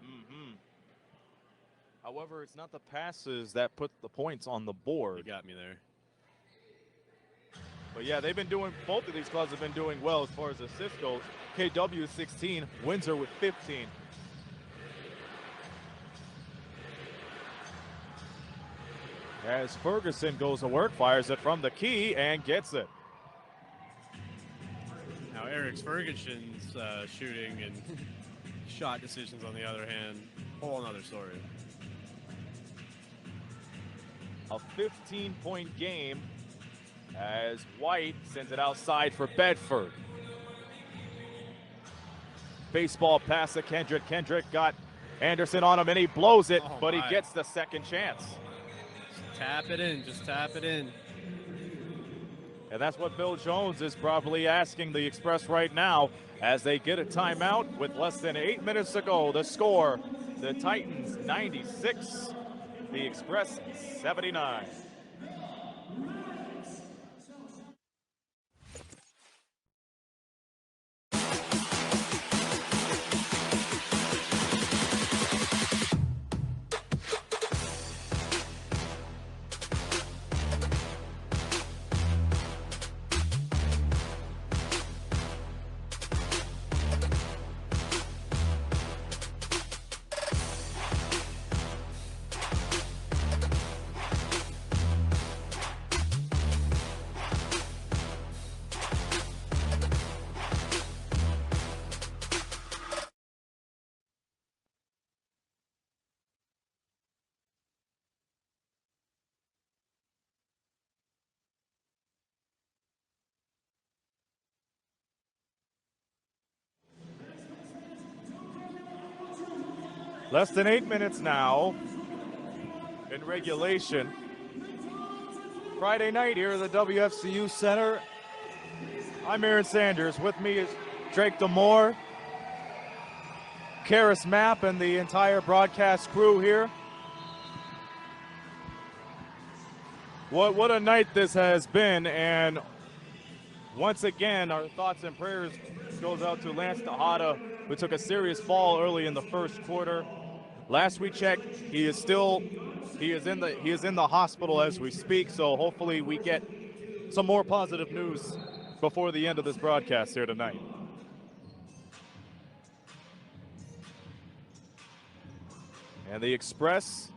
However, it's not the passes that put the points on the board. You got me there. But yeah, they've been doing, both of these clubs have been doing well as far as assists goes. KW 16, Windsor with 15. As Ferguson goes to work, fires it from the key and gets it. Now Eric Ferguson's shooting and shot decisions, on the other hand, whole another story. A 15-point game as White sends it outside for Bedford. Baseball pass to Kendrick. Kendrick got Anderson on him and he blows it, but he gets the second chance. Just tap it in, just tap it in. And that's what Bill Jones is probably asking the Express right now as they get a timeout with less than 8 minutes to go. The score, the Titans 96, the Express 79. Less than 8 minutes now in regulation. Friday night here at the WFCU Center. I'm Aaron Sanders. With me is Drake Demore, Karis Mapp, and the entire broadcast crew here. What a night this has been, and once again, our thoughts and prayers goes out to Lance Tejada, who took a serious fall early in the first quarter. Last we checked, he is in the hospital as we speak. So hopefully we get some more positive news before the end of this broadcast here tonight. And the Express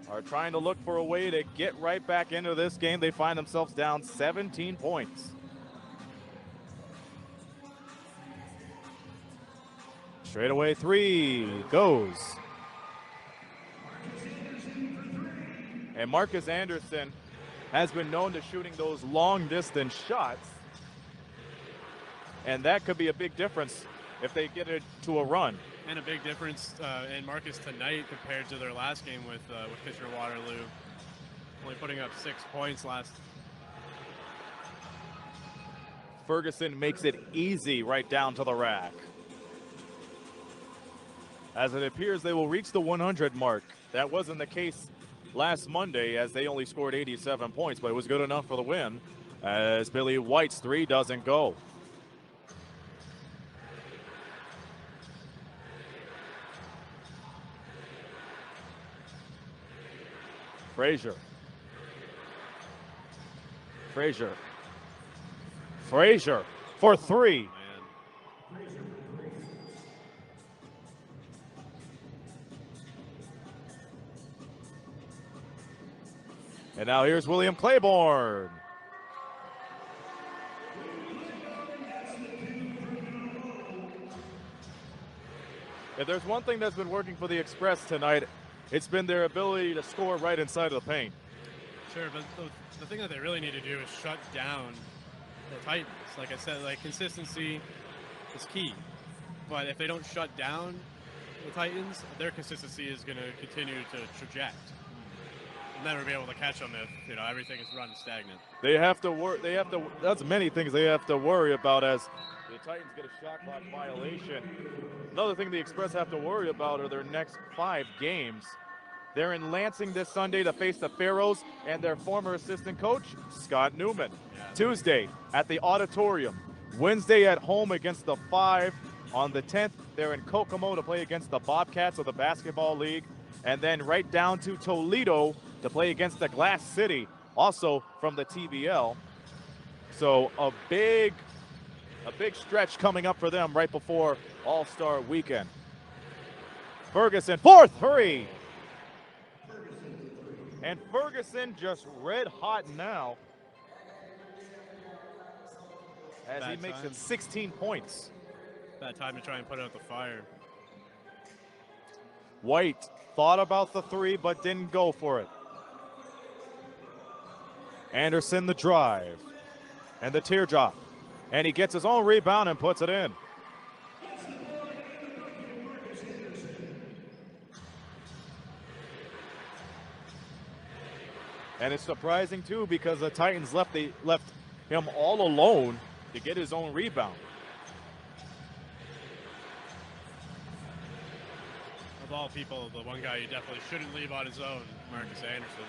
are trying to look for a way to get right back into this game. They find themselves down 17 points. Straightaway three goes. And Marcus Anderson has been known to shooting those long distance shots. And that could be a big difference if they get it to a run. And a big difference in Marcus tonight compared to their last game with Kitchener-Waterloo. Only putting up 6 points last. Ferguson makes it easy right down to the rack. As it appears they will reach the 100 mark. That wasn't the case last Monday as they only scored 87 points, but it was good enough for the win as Billy White's three doesn't go. Frazier. For three. And now here's William Claiborne. If there's one thing that's been working for the Express tonight, it's been their ability to score right inside of the paint. Sure, but the thing that they really need to do is shut down the Titans. Like I said, like consistency is key. But if they don't shut down the Titans, their consistency is going to continue to traject. They'll never be able to catch them if everything is running stagnant. They have to work. That's many things they have to worry about as the Titans get a shot clock violation. Another thing the Express have to worry about are their next 5 games. They're in Lansing this Sunday to face the Pharaohs and their former assistant coach, Scott Newman. Yeah. Tuesday at the Auditorium. Wednesday at home against the 5. On the 10th, they're in Kokomo to play against the Bobcats of the Basketball League. And then right down to Toledo to play against the Glass City, also from the TBL. So a big stretch coming up for them right before All-Star Weekend. Ferguson, 4-3. And Ferguson just red hot now as he makes it 16 points. Bad time to try and put out the fire. White thought about the 3 but didn't go for it. Anderson the drive and the teardrop. And he gets his own rebound and puts it in. And it's surprising too because the Titans left him all alone to get his own rebound. Of all people, the one guy you definitely shouldn't leave on his own, Marcus Anderson.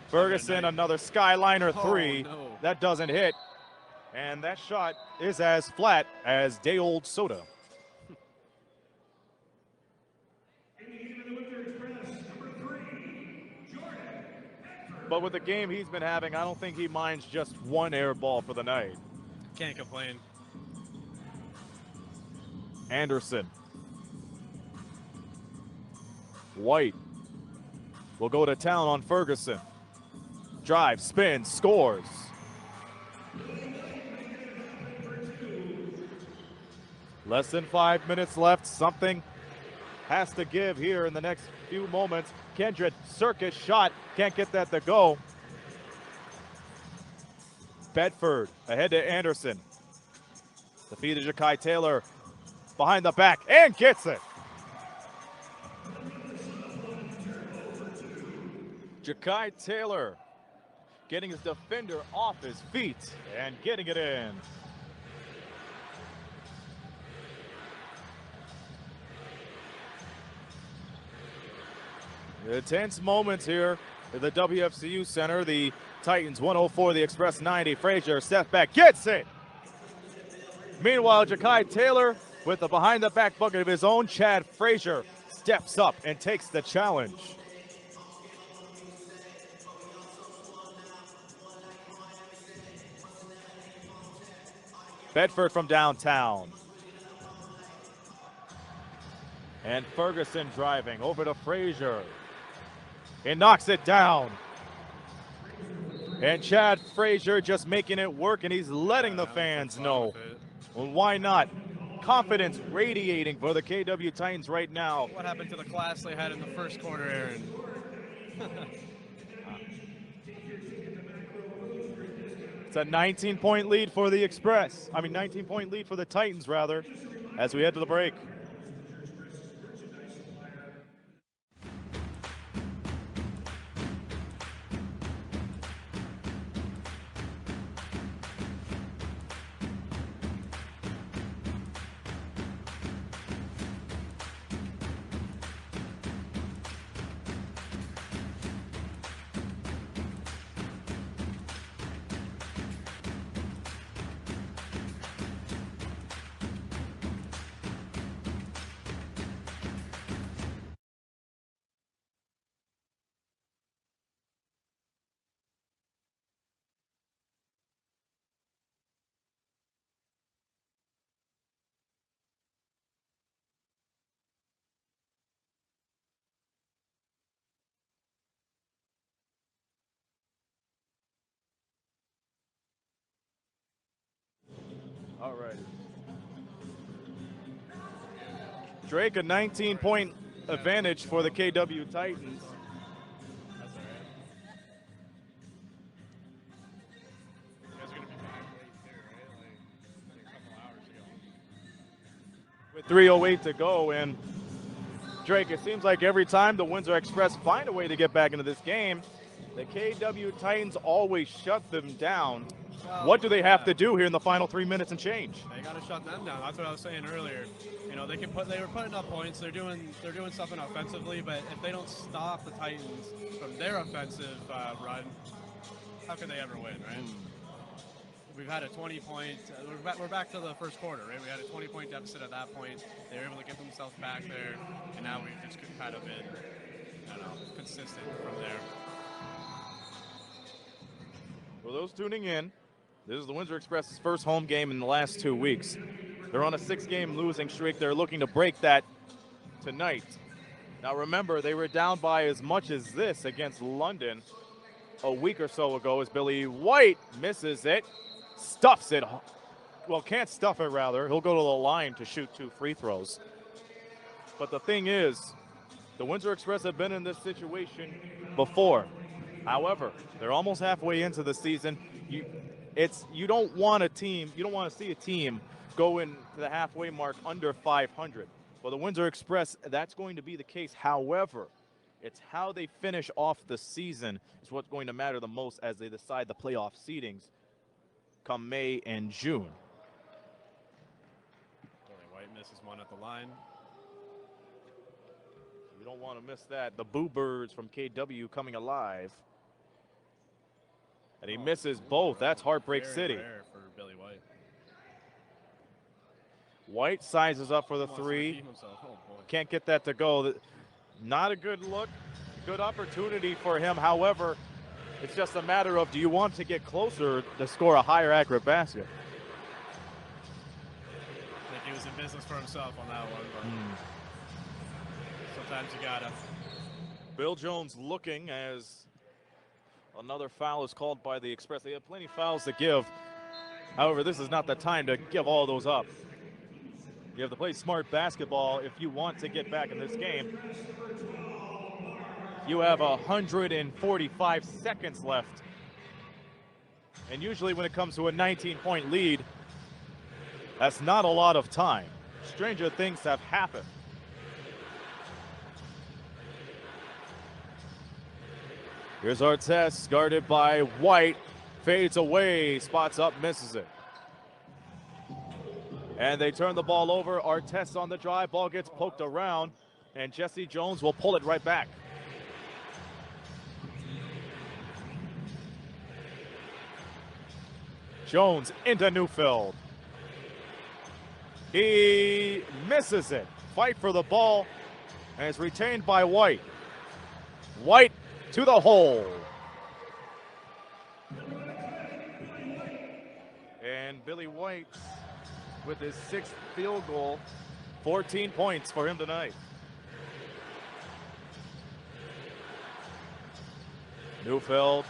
Ferguson, another Skyliner 3. Oh, no. That doesn't hit. And that shot is as flat as day old soda. But with the game he's been having, I don't think he minds just one air ball for the night. Can't complain. Anderson. White will go to town on Ferguson. Drive, spins, scores. Less than 5 minutes left. Something has to give here in the next few moments. Kendrick, circus shot, can't get that to go. Bedford ahead to Anderson. Defeated Ja'Kai Taylor behind the back and gets it. Ja'Kai Taylor getting his defender off his feet and getting it in. The tense moments here at the WFCU Center. The Titans 104, the Express 90. Frazier, step back, gets it. Meanwhile, Ja'Kai Taylor with the behind-the-back bucket of his own. Chad Frazier steps up and takes the challenge. Bedford from downtown. And Ferguson driving over to Frazier. He knocks it down. And Chad Frazier just making it work, and he's letting the fans know. Well, why not? Confidence radiating for the KW Titans right now. What happened to the class they had in the first quarter, Aaron? It's a 19-point lead for the Express. 19-point lead for the Titans, rather, as we head to the break. All right. Drake, a 19-point advantage for the KW Titans. That's all right. You guys are going to be back late too, right? Like a couple hours ago. With 3:08 to go, and Drake, it seems like every time the Windsor Express find a way to get back into this game, the KW Titans always shut them down. Well, What do they have to do here in the final 3 minutes and change? They got to shut them down. That's what I was saying earlier. You know, they were putting up points. They're doing something offensively, but if they don't stop the Titans from their offensive run, how can they ever win, right? We've had a 20-point. We're back to the first quarter, right? We had a 20-point deficit at that point. They were able to get themselves back there, and now we've just kind of been, I don't know, consistent from there. For those tuning in, this is the Windsor Express's first home game in the last 2 weeks. They're on a 6-game losing streak. They're looking to break that tonight. Now remember, they were down by as much as this against London a week or so ago as Billy White misses it, stuffs it. Well, can't stuff it, rather. He'll go to the line to shoot 2 free throws. But the thing is, the Windsor Express have been in this situation before. However, they're almost halfway into the season. You don't want to see a team go into the halfway mark under 500. Well, the Windsor Express, that's going to be the case. However, it's how they finish off the season is what's going to matter the most as they decide the playoff seedings come May and June. Billy White misses one at the line. You don't want to miss that. The Boo Birds from KW coming alive. And he misses both. That's Heartbreak Very City. rare for Billy White. White sizes up for the Wants to 3. redeem himself. Oh, boy. Can't get that to go. Not a good look. Good opportunity for him. However, it's just a matter of, do you want to get closer to score a higher accurate basket? I think he was in business for himself on that one, but sometimes you gotta. Bill Jones looking as another foul is called by the Express. They have plenty of fouls to give. However, this is not the time to give all those up. You have to play smart basketball if you want to get back in this game. You have 145 seconds left. And usually when it comes to a 19-point lead, that's not a lot of time. Stranger things have happened. Here's Artest, guarded by White. Fades away, spots up, misses it. And they turn the ball over. Artest on the drive. Ball gets poked around. And Jesse Jones will pull it right back. Jones into Neufeld. He misses it. Fight for the ball. And it's retained by White. White to the hole. And Billy White with his 6th field goal. 14 points for him tonight. Neufeld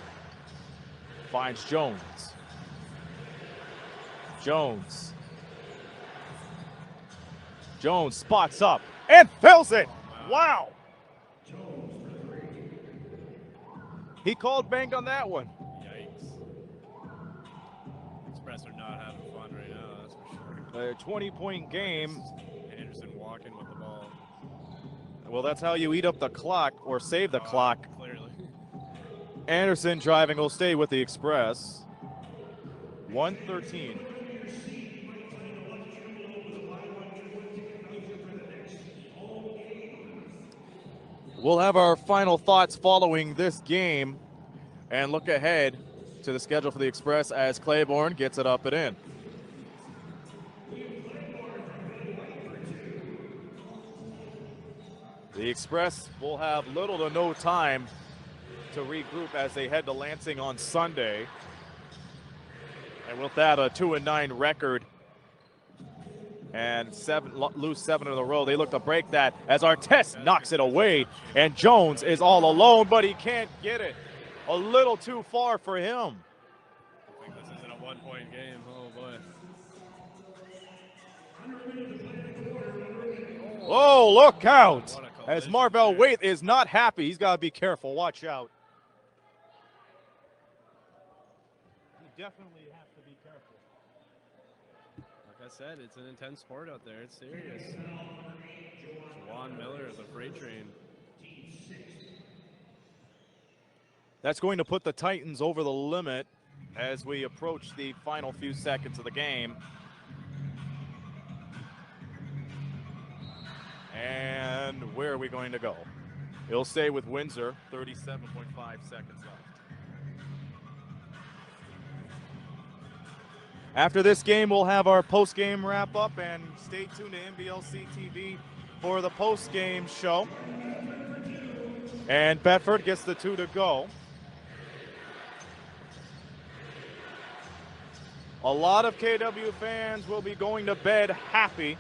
finds Jones. Jones spots up and fills it. Wow. He called bank on that one. Yikes. Express are not having fun right now, that's for sure. A 20-point game. Anderson walking with the ball. Well, that's how you eat up the clock or save the clock. Clearly. Anderson driving will stay with the Express. 1:13. We'll have our final thoughts following this game and look ahead to the schedule for the Express as Claiborne gets it up and in. The Express will have little to no time to regroup as they head to Lansing on Sunday. And with that, a 2-9 record and lose 7 in a row. They look to break that as Artest knocks it away, and Jones is all alone, but he can't get it. A little too far for him. I think this isn't a 1-point game. Oh boy. Oh, look out! What a As collision Marvell there. Waite is not happy. He's got to be careful. Watch out. You definitely have to be careful. Like I said, it's an intense sport out there. It's serious. Juwan Miller of the freight train. That's going to put the Titans over the limit as we approach the final few seconds of the game. And where are we going to go? It'll stay with Windsor, 37.5 seconds left. After this game, we'll have our post-game wrap-up, and stay tuned to NBLC TV for the post-game show. And Bedford gets the 2 to go. A lot of KW fans will be going to bed happy,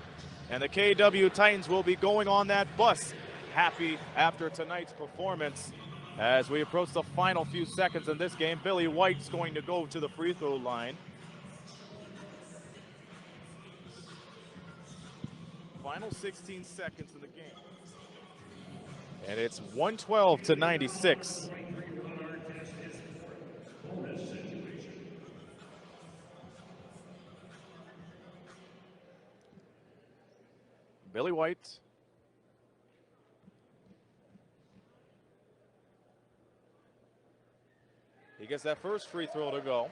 and the KW Titans will be going on that bus happy after tonight's performance. As we approach the final few seconds in this game, Billy White's going to go to the free throw line. Final 16 seconds of the game. And it's 112 to 96. Billy White. He gets that first free throw to go.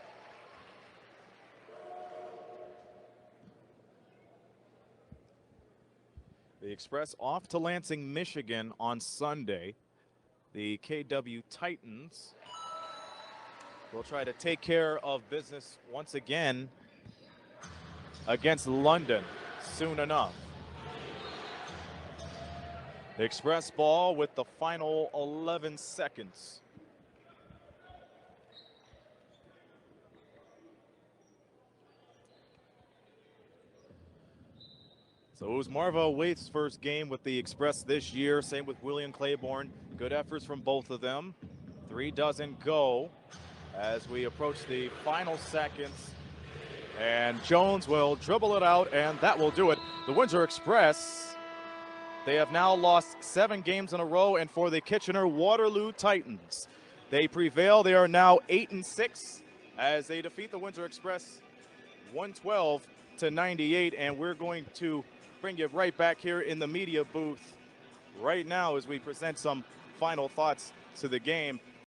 The Express off to Lansing, Michigan on Sunday. The KW Titans will try to take care of business once again against London soon enough. The Express ball with the final 11 seconds. So it was Marvell Waite's first game with the Express this year. Same with William Claiborne. Good efforts from both of them. 3 doesn't go as we approach the final seconds. And Jones will dribble it out, and that will do it. The Windsor Express, they have now lost 7 games in a row, and for the Kitchener-Waterloo Titans, they prevail. They are now 8-6 as they defeat the Windsor Express 112 to 98, and we're going to bring you right back here in the media booth right now as we present some final thoughts to the game.